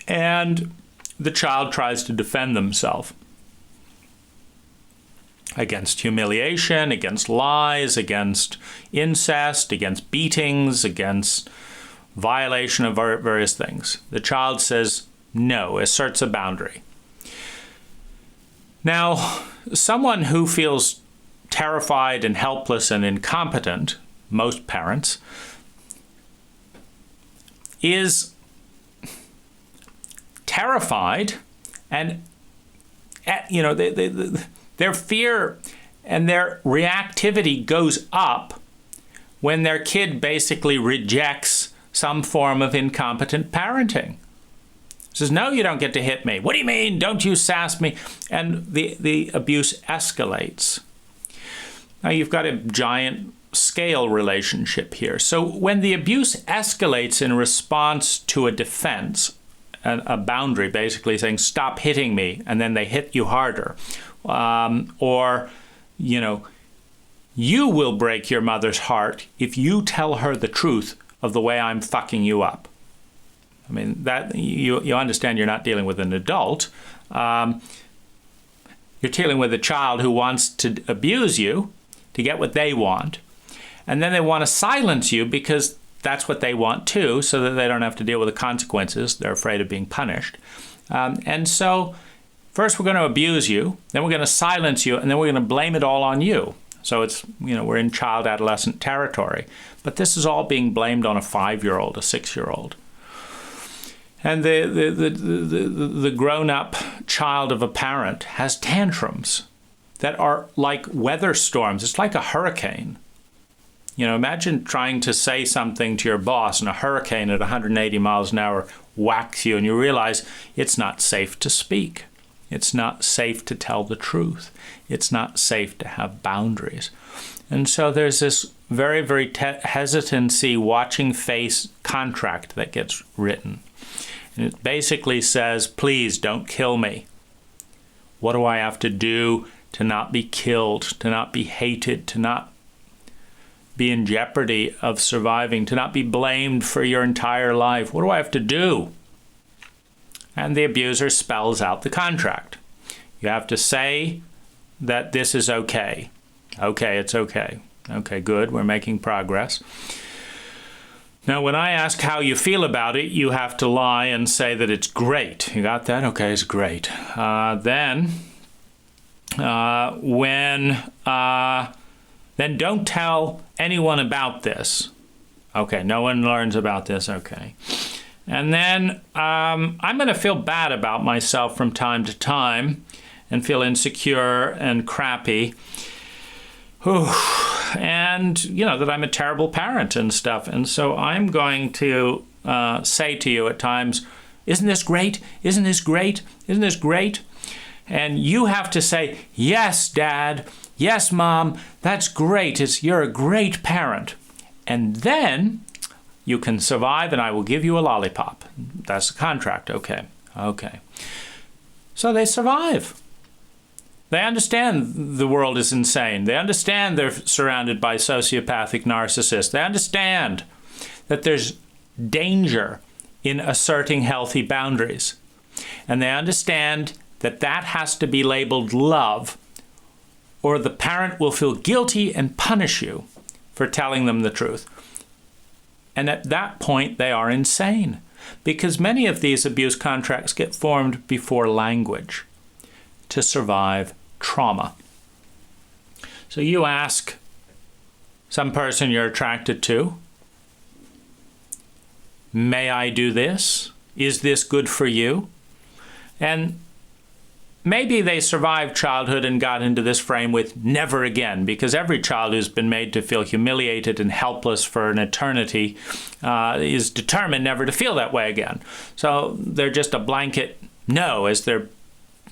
and the child tries to defend themselves against humiliation, against lies, against incest, against beatings, against violation of various things. The child says no, asserts a boundary. Now, someone who feels terrified and helpless and incompetent, most parents, is terrified, and their fear and their reactivity goes up when their kid basically rejects some form of incompetent parenting. Says, no, you don't get to hit me. What do you mean? Don't you sass me? And the abuse escalates. Now you've got a giant scale relationship here. So when the abuse escalates in response to a defense, a boundary basically saying, stop hitting me, and then they hit you harder, you will break your mother's heart if you tell her the truth of the way I'm fucking you up. I mean, that you understand you're not dealing with an adult. You're dealing with a child who wants to abuse you to get what they want. And then they want to silence you because that's what they want too, so that they don't have to deal with the consequences. They're afraid of being punished. And so first we're going to abuse you, then we're going to silence you, and then we're going to blame it all on you. So it's, we're in child-adolescent territory. But this is all being blamed on a 5-year-old, a 6-year-old. And the grown-up child of a parent has tantrums that are like weather storms. It's like a hurricane. Imagine trying to say something to your boss and a hurricane at 180 miles an hour whacks you and you realize it's not safe to speak. It's not safe to tell the truth. It's not safe to have boundaries. And so there's this very, very hesitancy, watching face contract that gets written. And it basically says, please don't kill me. What do I have to do to not be killed, to not be hated, to not be in jeopardy of surviving, to not be blamed for your entire life? What do I have to do? And the abuser spells out the contract. You have to say that this is okay. Okay, it's okay. Okay, good, we're making progress. Now, when I ask how you feel about it, you have to lie and say that it's great. You got that? Okay, it's great. Then don't tell anyone about this. Okay, no one learns about this. Okay. And then I'm going to feel bad about myself from time to time and feel insecure and crappy. And, that I'm a terrible parent and stuff. And so I'm going to say to you at times, isn't this great? Isn't this great? Isn't this great? And you have to say, yes, Dad. Yes, Mom. That's great. You're a great parent. And then you can survive and I will give you a lollipop. That's the contract. Okay. Okay. So they survive. They understand the world is insane. They understand they're surrounded by sociopathic narcissists. They understand that there's danger in asserting healthy boundaries. And they understand that that has to be labeled love, or the parent will feel guilty and punish you for telling them the truth. And at that point, they are insane, because many of these abuse contracts get formed before language to survive trauma. So you ask some person you're attracted to, may I do this? Is this good for you? And maybe they survived childhood and got into this frame with never again, because every child who's been made to feel humiliated and helpless for an eternity is determined never to feel that way again. So they're just a blanket no as their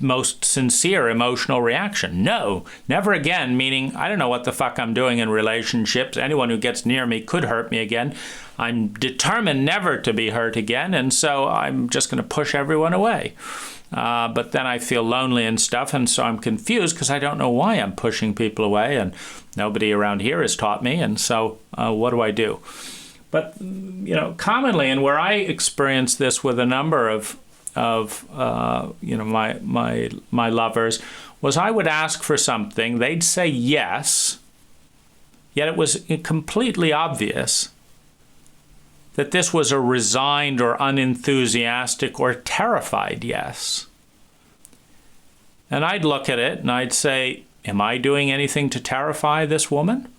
most sincere emotional reaction. No, never again, meaning I don't know what the fuck I'm doing in relationships. Anyone who gets near me could hurt me again. I'm determined never to be hurt again, and so I'm just going to push everyone away. But then I feel lonely and stuff, and so I'm confused because I don't know why I'm pushing people away, and nobody around here has taught me, and so what do I do? But, commonly, and where I experience this with a number of my lovers, was I would ask for something, they'd say yes, yet it was completely obvious that this was a resigned or unenthusiastic or terrified yes. And I'd look at it and I'd say, am I doing anything to terrify this woman?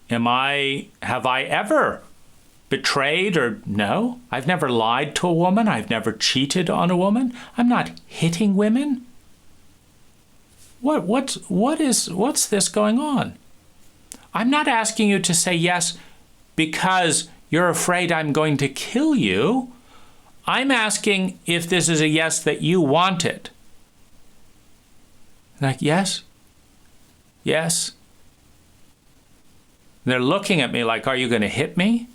Have I ever betrayed or no? I've never lied to a woman. I've never cheated on a woman. I'm not hitting women. What's this going on? I'm not asking you to say yes because you're afraid I'm going to kill you. I'm asking if this is a yes that you want it. Like, yes. Yes. They're looking at me like, are you going to hit me?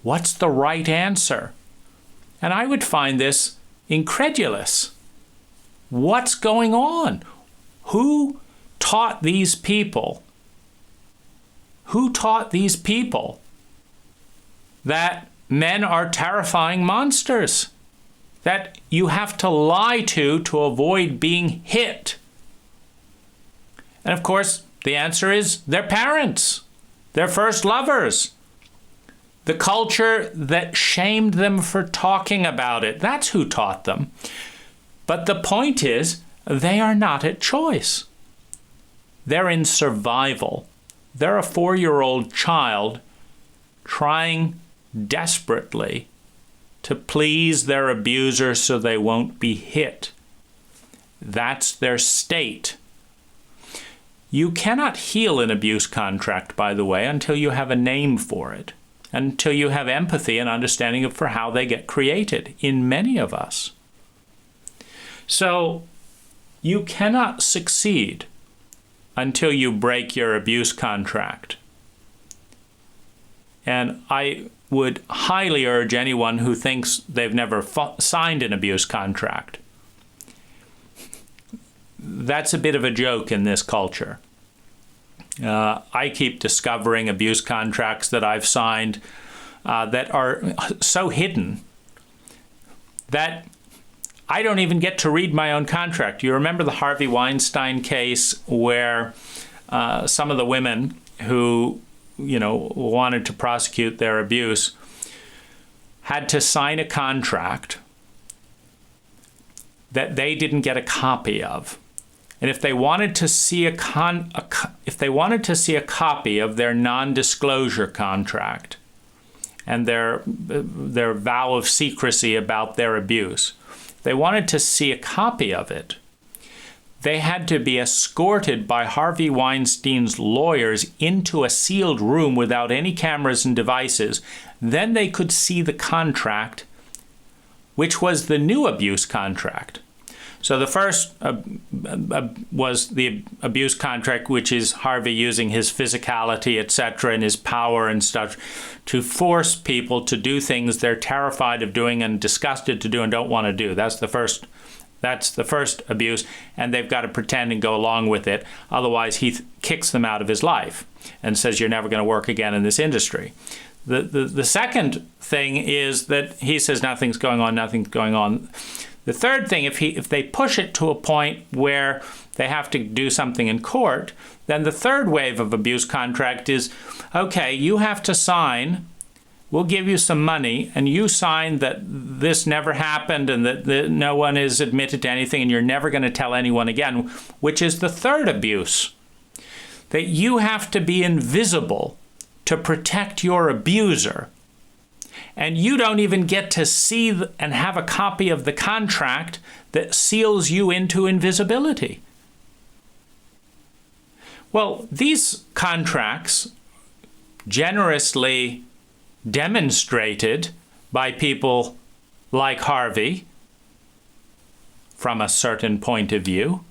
What's the right answer? And I would find this incredulous. What's going on? Who taught these people? Who taught these people that men are terrifying monsters that you have to lie to avoid being hit? And of course, the answer is their parents, their first lovers, the culture that shamed them for talking about it. That's who taught them. But the point is, they are not at choice. They're in survival. They're a 4-year-old child trying desperately to please their abuser so they won't be hit. That's their state. You cannot heal an abuse contract, by the way, until you have a name for it, until you have empathy and understanding for how they get created in many of us. So you cannot succeed until you break your abuse contract. And I would highly urge anyone who thinks they've never signed an abuse contract. That's a bit of a joke in this culture. I keep discovering abuse contracts that I've signed that are so hidden that I don't even get to read my own contract. You remember the Harvey Weinstein case where some of the women who, wanted to prosecute their abuse had to sign a contract that they didn't get a copy of. And if they wanted to see a copy of their non-disclosure contract and their vow of secrecy about their abuse, if they wanted to see a copy of it, they had to be escorted by Harvey Weinstein's lawyers into a sealed room without any cameras and devices. Then they could see the contract, which was the new abuse contract. So the first was the abuse contract, which is Harvey using his physicality, etc., and his power and stuff to force people to do things they're terrified of doing and disgusted to do and don't want to do. That's the first abuse, and they've got to pretend and go along with it. Otherwise, he kicks them out of his life and says, you're never going to work again in this industry. The second thing is that he says nothing's going on. The third thing, if they push it to a point where they have to do something in court, then the third wave of abuse contract is, okay, you have to sign, we'll give you some money, and you sign that this never happened and that no one is admitted to anything and you're never going to tell anyone again, which is the third abuse. That you have to be invisible to protect your abuser. And you don't even get to see and have a copy of the contract that seals you into invisibility. Well, these contracts, generously demonstrated by people like Harvey from a certain point of view.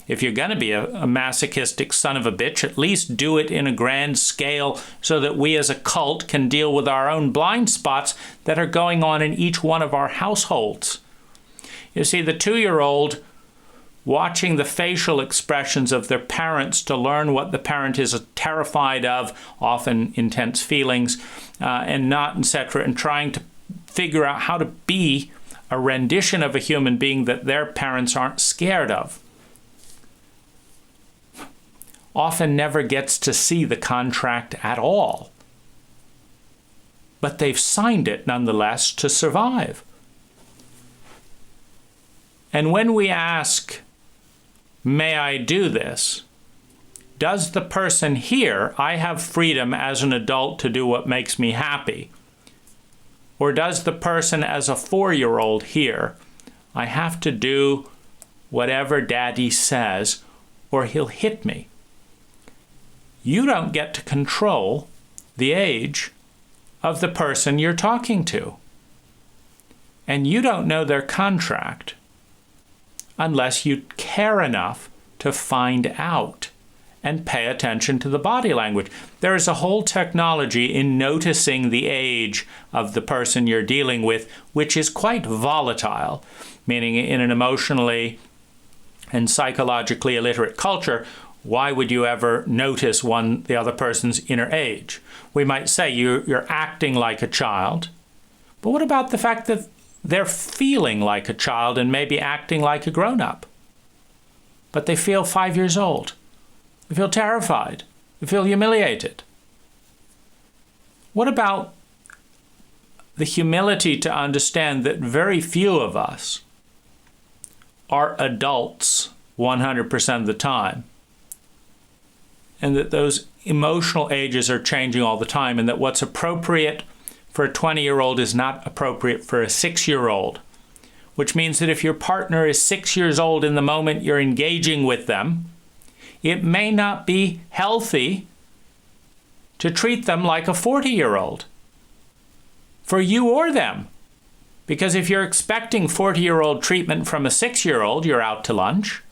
If you're going to be a masochistic son of a bitch, at least do it in a grand scale so that we as a cult can deal with our own blind spots that are going on in each one of our households. You see, the 2-year-old watching the facial expressions of their parents to learn what the parent is terrified of, often intense feelings, and not, etc., and trying to figure out how to be a rendition of a human being that their parents aren't scared of, often never gets to see the contract at all. But they've signed it nonetheless to survive. And when we ask, may I do this? Does the person hear, I have freedom as an adult to do what makes me happy? Or does the person as a 4-year-old hear, I have to do whatever daddy says or he'll hit me? You don't get to control the age of the person you're talking to. And you don't know their contract unless you care enough to find out and pay attention to the body language. There is a whole technology in noticing the age of the person you're dealing with, which is quite volatile, meaning in an emotionally and psychologically illiterate culture, why would you ever notice the other person's inner age? We might say you're acting like a child, but what about the fact that they're feeling like a child and maybe acting like a grown-up? But they feel 5 years old. They feel terrified. They feel humiliated. What about the humility to understand that very few of us are adults 100% of the time, and that those emotional ages are changing all the time, and that what's appropriate for a 20-year-old is not appropriate for a 6-year-old, which means that if your partner is 6 years old in the moment you're engaging with them, it may not be healthy to treat them like a 40-year-old for you or them. Because if you're expecting 40-year-old treatment from a 6-year-old, you're out to lunch.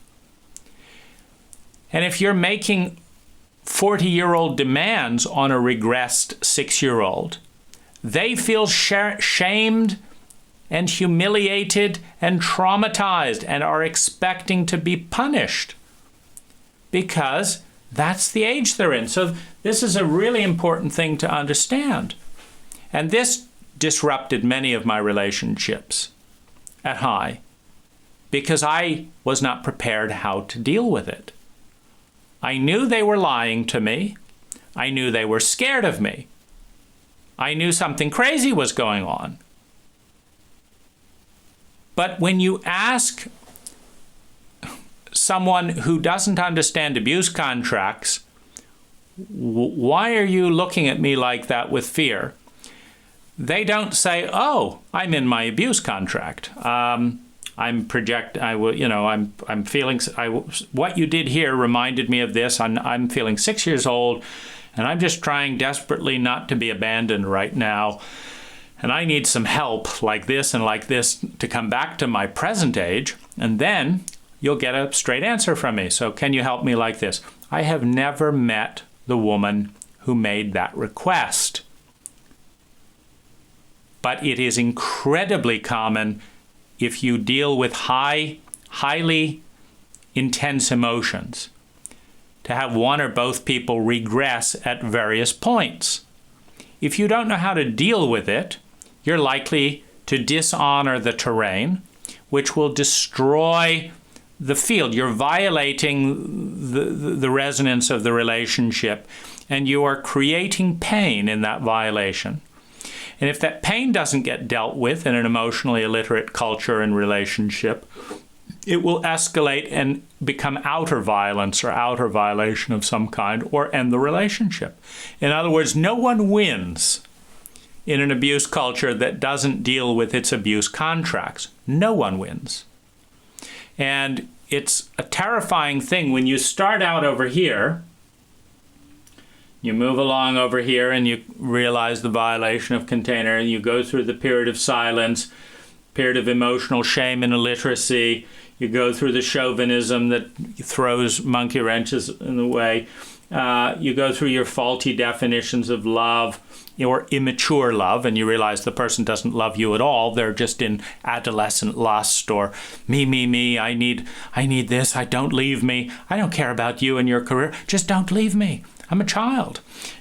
And if you're making 40-year-old demands on a regressed 6-year-old, They feel shamed and humiliated and traumatized and are expecting to be punished because that's the age they're in. So this is a really important thing to understand. And this disrupted many of my relationships at high because I was not prepared how to deal with it. I knew they were lying to me. I knew they were scared of me. I knew something crazy was going on. But when you ask someone who doesn't understand abuse contracts, why are you looking at me like that with fear? They don't say, "Oh, I'm in my abuse contract. I'm feeling. What you did here reminded me of this. I'm feeling 6 years old, and I'm just trying desperately not to be abandoned right now. And I need some help like this to come back to my present age, and then you'll get a straight answer from me. So can you help me like this?" I have never met the woman who made that request. But it is incredibly common if you deal with highly intense emotions to have one or both people regress at various points. If you don't know how to deal with it, you're likely to dishonor the terrain, which will destroy the field. You're violating the resonance of the relationship, and you are creating pain in that violation. And if that pain doesn't get dealt with in an emotionally illiterate culture and relationship, it will escalate and become outer violence or outer violation of some kind, or end the relationship. In other words, no one wins in an abuse culture that doesn't deal with its abuse contracts. No one wins. And it's a terrifying thing when you start out over here, you move along over here and you realize the violation of container, and you go through the period of silence, period of emotional shame and illiteracy. You go through the chauvinism that throws monkey wrenches in the way. You go through your faulty definitions of love or immature love, and you realize the person doesn't love you at all. They're just in adolescent lust, or me, I need this, don't leave me. I don't care about you and your career. Just don't leave me. I'm a child.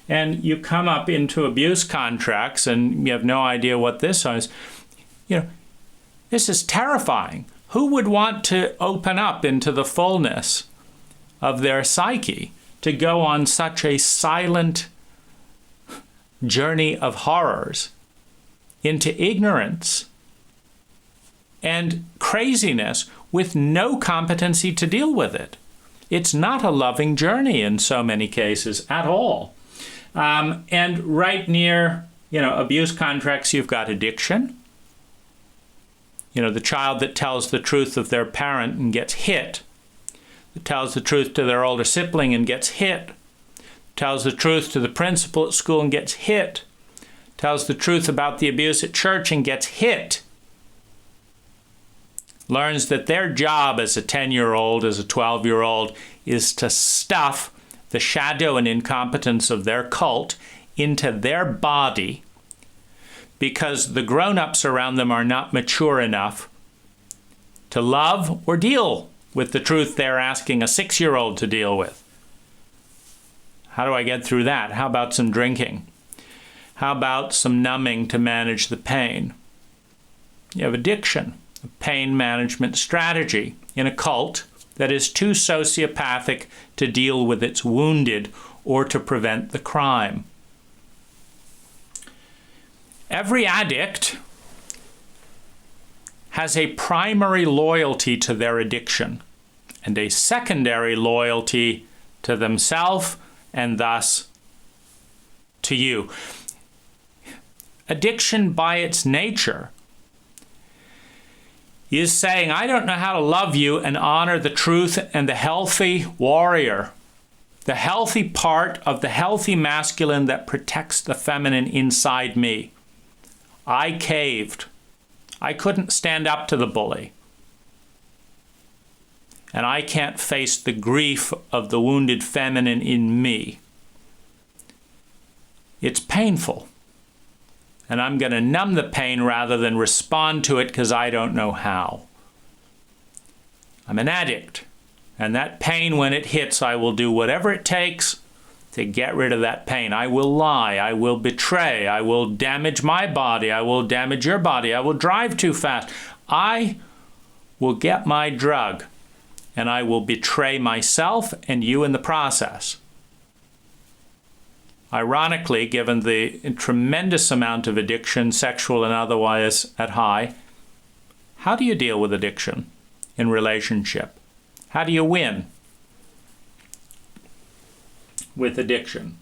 And you come up into abuse contracts and you have no idea what this is. This is terrifying. Who would want to open up into the fullness of their psyche to go on such a silent journey of horrors into ignorance and craziness with no competency to deal with it? It's not a loving journey in so many cases at all. And right near, abuse contracts, you've got addiction. The child that tells the truth of their parent and gets hit, that tells the truth to their older sibling and gets hit, tells the truth to the principal at school and gets hit, tells the truth about the abuse at church and gets hit, learns that their job as a 10-year-old, as a 12-year-old, is to stuff the shadow and incompetence of their cult into their body because the grown-ups around them are not mature enough to love or deal with the truth they're asking a 6-year-old to deal with. How do I get through that? How about some drinking? How about some numbing to manage the pain? You have addiction, a pain management strategy in a cult that is too sociopathic to deal with its wounded or to prevent the crime. Every addict has a primary loyalty to their addiction and a secondary loyalty to themselves and thus to you. Addiction by its nature is saying, I don't know how to love you and honor the truth and the healthy warrior, the healthy part of the healthy masculine that protects the feminine inside me. I caved. I couldn't stand up to the bully. And I can't face the grief of the wounded feminine in me. It's painful. and I'm going to numb the pain rather than respond to it because I don't know how. I'm an addict, and that pain, when it hits, I will do whatever it takes to get rid of that pain. I will lie, I will betray, I will damage my body, I will damage your body, I will drive too fast. I will get my drug, and I will betray myself and you in the process. Ironically, given the tremendous amount of addiction, sexual and otherwise, at high, how do you deal with addiction in relationship? How do you win with addiction?